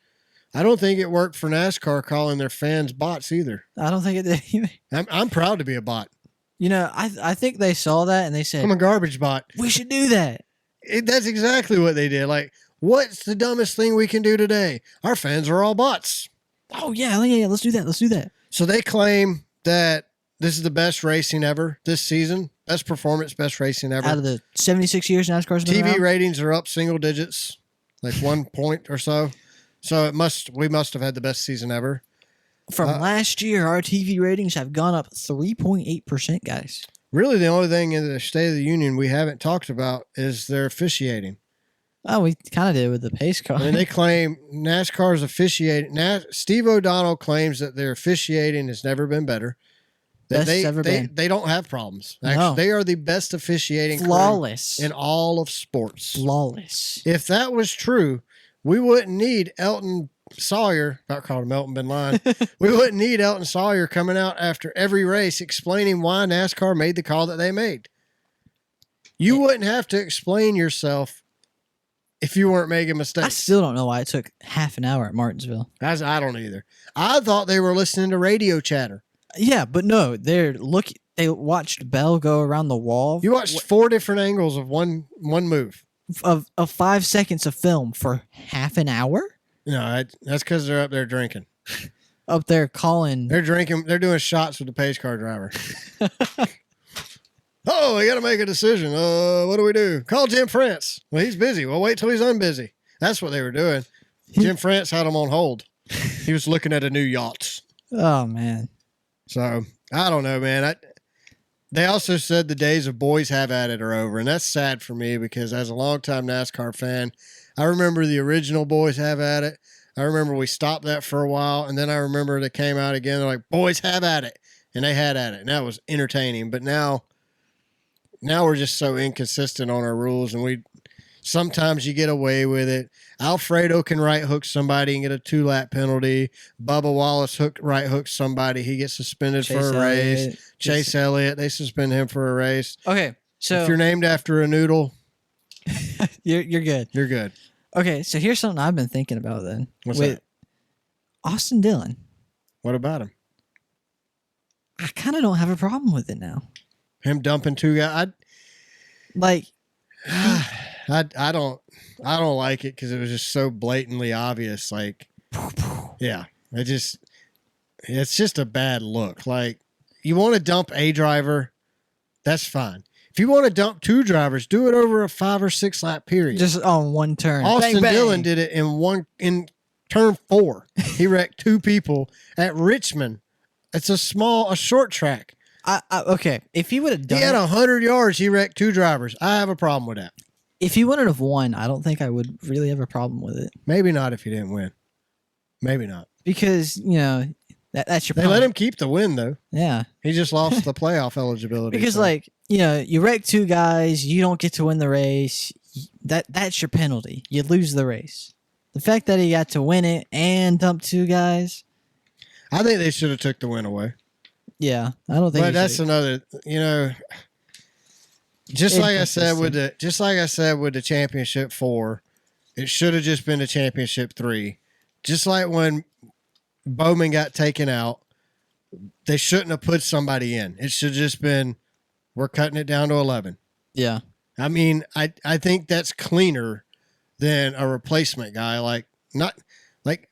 I don't think it worked for NASCAR calling their fans bots either.
I don't think it did either.
I'm proud to be a bot.
You know, I think they saw that and they said,
I'm a garbage bot.
we should do that.
That's exactly what they did. Like, what's the dumbest thing we can do today? Our fans are all bots.
Oh, yeah, let's do that. Let's do that.
So they claim that this is the best racing ever this season. Best performance, best racing ever.
Out of the 76 years NASCAR's been
TV
around?
ratings are up single digits, like 1 point or so. So we must have had the best season ever.
From last year, our TV ratings have gone up 3.8%, guys.
Really, the only thing in the State of the Union we haven't talked about is their officiating.
Oh, we kind of did with the pace car.
I mean, they claim NASCAR's officiating. Steve O'Donnell claims that their officiating has never been better. That they don't have problems. Actually,
No.
They are the best officiating crew
Flawless.
in all of sports.
Flawless.
If that was true, we wouldn't need Elton Sawyer, about called him Elton Bin Laden. We wouldn't need Elton Sawyer coming out after every race explaining why NASCAR made the call that they made. You wouldn't have to explain yourself if you weren't making mistakes.
I still don't know why it took half an hour at Martinsville.
I don't either. I thought they were listening to radio chatter.
Yeah, but no, they watched Bell go around the wall.
You watched 4 different angles of one move.
Of 5 seconds of film for half an hour?
No, that's because they're up there drinking.
Up there calling.
They're drinking. They're doing shots with the pace car driver. Oh, we got to make a decision. What do we do? Call Jim France. Well, he's busy. Well, wait till he's unbusy. That's what they were doing. Jim France had him on hold. He was looking at a new yacht.
Oh, man.
So, I don't know, man. They also said the days of boys have at it are over, and that's sad for me because as a longtime NASCAR fan, I remember the original boys have at it. I remember we stopped that for a while, and then I remember they came out again. They're like, boys have at it, and they had at it, and that was entertaining. But now we're just so inconsistent on our rules, and sometimes you get away with it. Alfredo can right hook somebody and get a 2-lap penalty. Bubba Wallace right hooks somebody. He gets suspended for a race. Chase Elliott, they suspend him for a race.
Okay, so
if you're named after a noodle,
you're good.
You're good.
Okay, so here's something I've been thinking about then.
What's that?
Austin Dillon.
What about him?
I kind of don't have a problem with it now.
Him dumping 2 guys. I don't like it because it was just so blatantly obvious. Like, yeah, it's just a bad look. Like, you want to dump a driver, that's fine. If you want to dump 2 drivers, do it over a 5 or 6 lap period.
Just on one turn.
Austin
bang, bang.
Dillon did it in turn 4. He wrecked 2 people at Richmond. It's a short track.
Okay, if he would have done
He had
it,
100 yards. He wrecked 2 drivers. I have a problem with that.
if he wouldn't have won, I don't think I would really have a problem with it.
Maybe not if he didn't win. Maybe not.
Because, that's your
They
problem.
let him keep the win, though.
Yeah.
He just lost the playoff eligibility.
Because, you wreck 2 guys, you don't get to win the race. That's your penalty. You lose the race. The fact that he got to win it and dump 2 guys.
I think they should have took the win away.
Yeah, I don't think.
But that's another, just like I said with the championship 4, it should have just been the championship 3. Just like when Bowman got taken out, they shouldn't have put somebody in. It should have just been, we're cutting it down to 11.
Yeah.
I mean, I think that's cleaner than a replacement guy.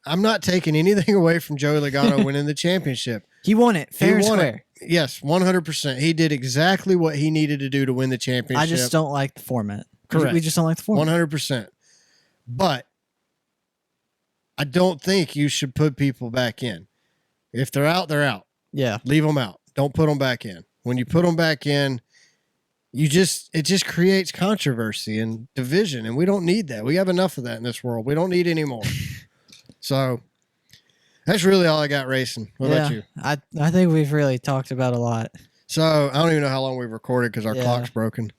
I'm not taking anything away from Joey Logano winning the championship.
He won it fair and square.
Yes, 100%. He did exactly what he needed to do to win the championship.
I just don't like the format.
Correct.
We just don't like the format.
100%. But I don't think you should put people back in. If they're out, they're out.
Yeah.
Leave them out. Don't put them back in. When you put them back in, it just creates controversy and division, and we don't need that. We have enough of that in this world. We don't need any more. So that's really all I got racing. What about you?
I think we've really talked about a lot.
So I don't even know how long we've recorded because our clock's broken.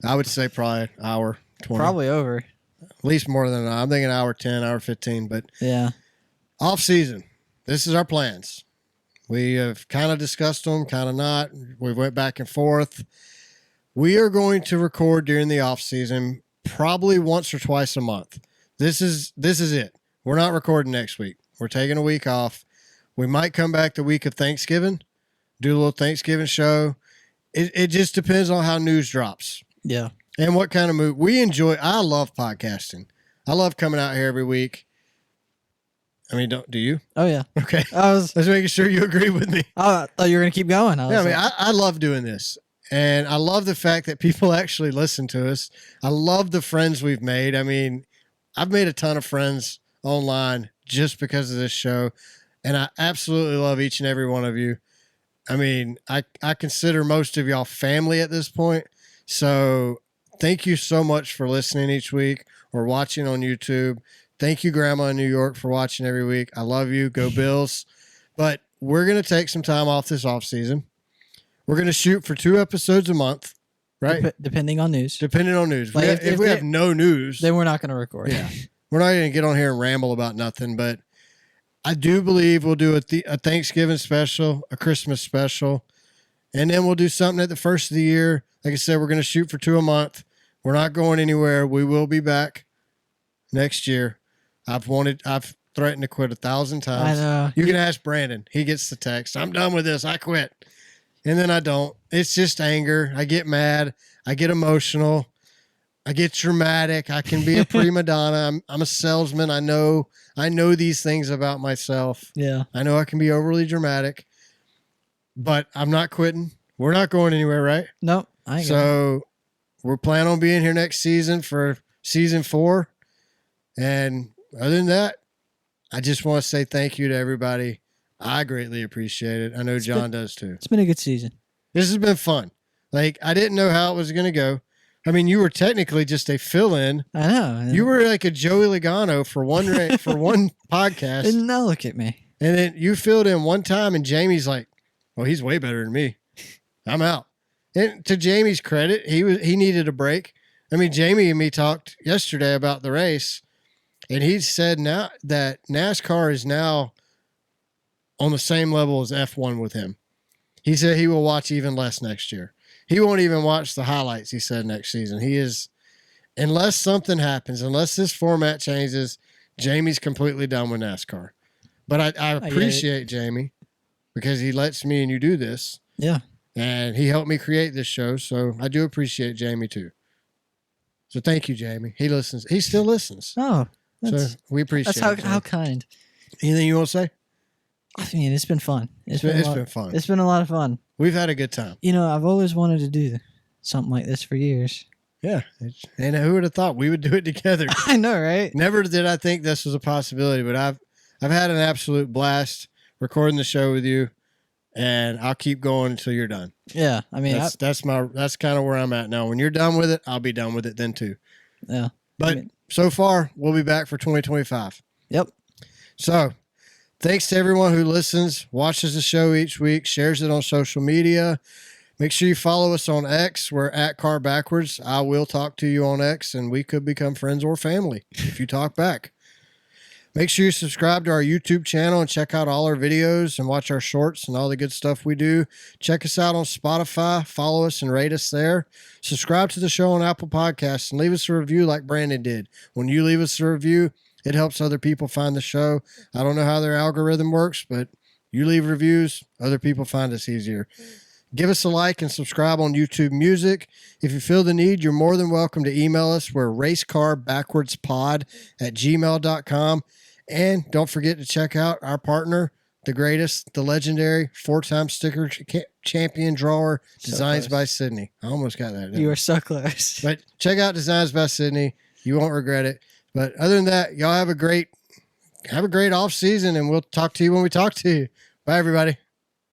I would say probably an hour 20.
Probably over.
At least more than an hour. I'm thinking hour 10, hour 15. But
yeah,
off season, this is our plans. We have kind of discussed them, kind of not. We went back and forth. We are going to record during the off season, probably once or twice a month. This is it. We're not recording next week. We're taking a week off. We might come back the week of Thanksgiving, do a little Thanksgiving show. It just depends on how news drops.
Yeah.
And what kind of mood we enjoy. I love podcasting. I love coming out here every week. I mean, do you?
Oh yeah.
Okay. I was making sure you agree with me.
I thought you were going to keep going.
I love doing this. And I love the fact that people actually listen to us. I love the friends we've made. I mean, I've made a ton of friends online just because of this show. And I absolutely love each and every one of you. I mean, I consider most of y'all family at this point. So thank you so much for listening each week or watching on YouTube. Thank you, Grandma in New York, for watching every week. I love you. Go Bills. But we're going to take some time off this off season. We're going to shoot for 2 episodes a month, right?
Depending on news.
Depending on news. If we have no news,
then we're not going to record.
Yeah. We're not going to get on here and ramble about nothing, but I do believe we'll do a Thanksgiving special, a Christmas special, and then we'll do something at the first of the year. Like I said, we're going to shoot for 2 a month. We're not going anywhere. We will be back next year. I've threatened to quit 1,000 times.
I know.
You can ask Brandon. He gets the text. I'm done with this. I quit. And then I don't. It's just anger. I get mad. I get emotional. I get dramatic. I can be a prima donna. I'm a salesman. I know these things about myself.
Yeah.
I know I can be overly dramatic, but I'm not quitting. We're not going anywhere, right?
Nope. I ain't
so we're planning on being here next season for season 4. And other than that, I just want to say thank you to everybody. I greatly appreciate it. I know John does too.
It's been a good season.
This has been fun. Like, I didn't know how it was going to go. I mean, you were technically just a fill-in.
I know.
You were like a Joey Logano for one podcast.
And now look at me.
And then you filled in one time, and Jamie's like, well, he's way better than me. I'm out. And to Jamie's credit, he needed a break. I mean, Jamie and me talked yesterday about the race, and he said now that NASCAR is now on the same level as F1 with him. He said he will watch even less next year. He won't even watch the highlights, he said, next season. He is, unless something happens, unless this format changes, Jamie's completely done with NASCAR. But I appreciate Jamie because he lets me and you do this.
Yeah.
And he helped me create this show, so I do appreciate Jamie too. So thank you, Jamie. He listens. He still listens.
Oh,
so we appreciate it.
That's how kind.
Anything you want to say?
I mean, it's been fun.
It's been fun.
It's been a lot of fun.
We've had a good time.
I've always wanted to do something like this for years.
Yeah. And who would have thought we would do it together?
I know, right?
Never did I think this was a possibility, but I've had an absolute blast recording the show with you. and I'll keep going until you're done.
Yeah, I mean,
that's kind of where I'm at now. When you're done with it, I'll be done with it then too.
Yeah,
but so far we'll be back for 2025.
Yep.
So thanks to everyone who listens, watches the show each week, shares it on social media. Make sure you follow us on X. We're at Car Backwards. I will talk to you on X, and we could become friends or family if you talk back. Make sure you subscribe to our YouTube channel and check out all our videos and watch our shorts and all the good stuff we do. Check us out on Spotify. Follow us and rate us there. Subscribe to the show on Apple Podcasts and leave us a review like Brandon did. When you leave us a review, it helps other people find the show. I don't know how their algorithm works, but you leave reviews, other people find us easier. Give us a like and subscribe on YouTube Music. If you feel the need, you're more than welcome to email us. We're racecarbackwardspod@gmail.com. And don't forget to check out our partner, the greatest, the legendary, 4-time sticker champion drawer, Designs by Sydney. I almost got that.
You are so close.
But check out Designs by Sydney. You won't regret it. But other than that, y'all have a great off season, and we'll talk to you when we talk to you. Bye, everybody.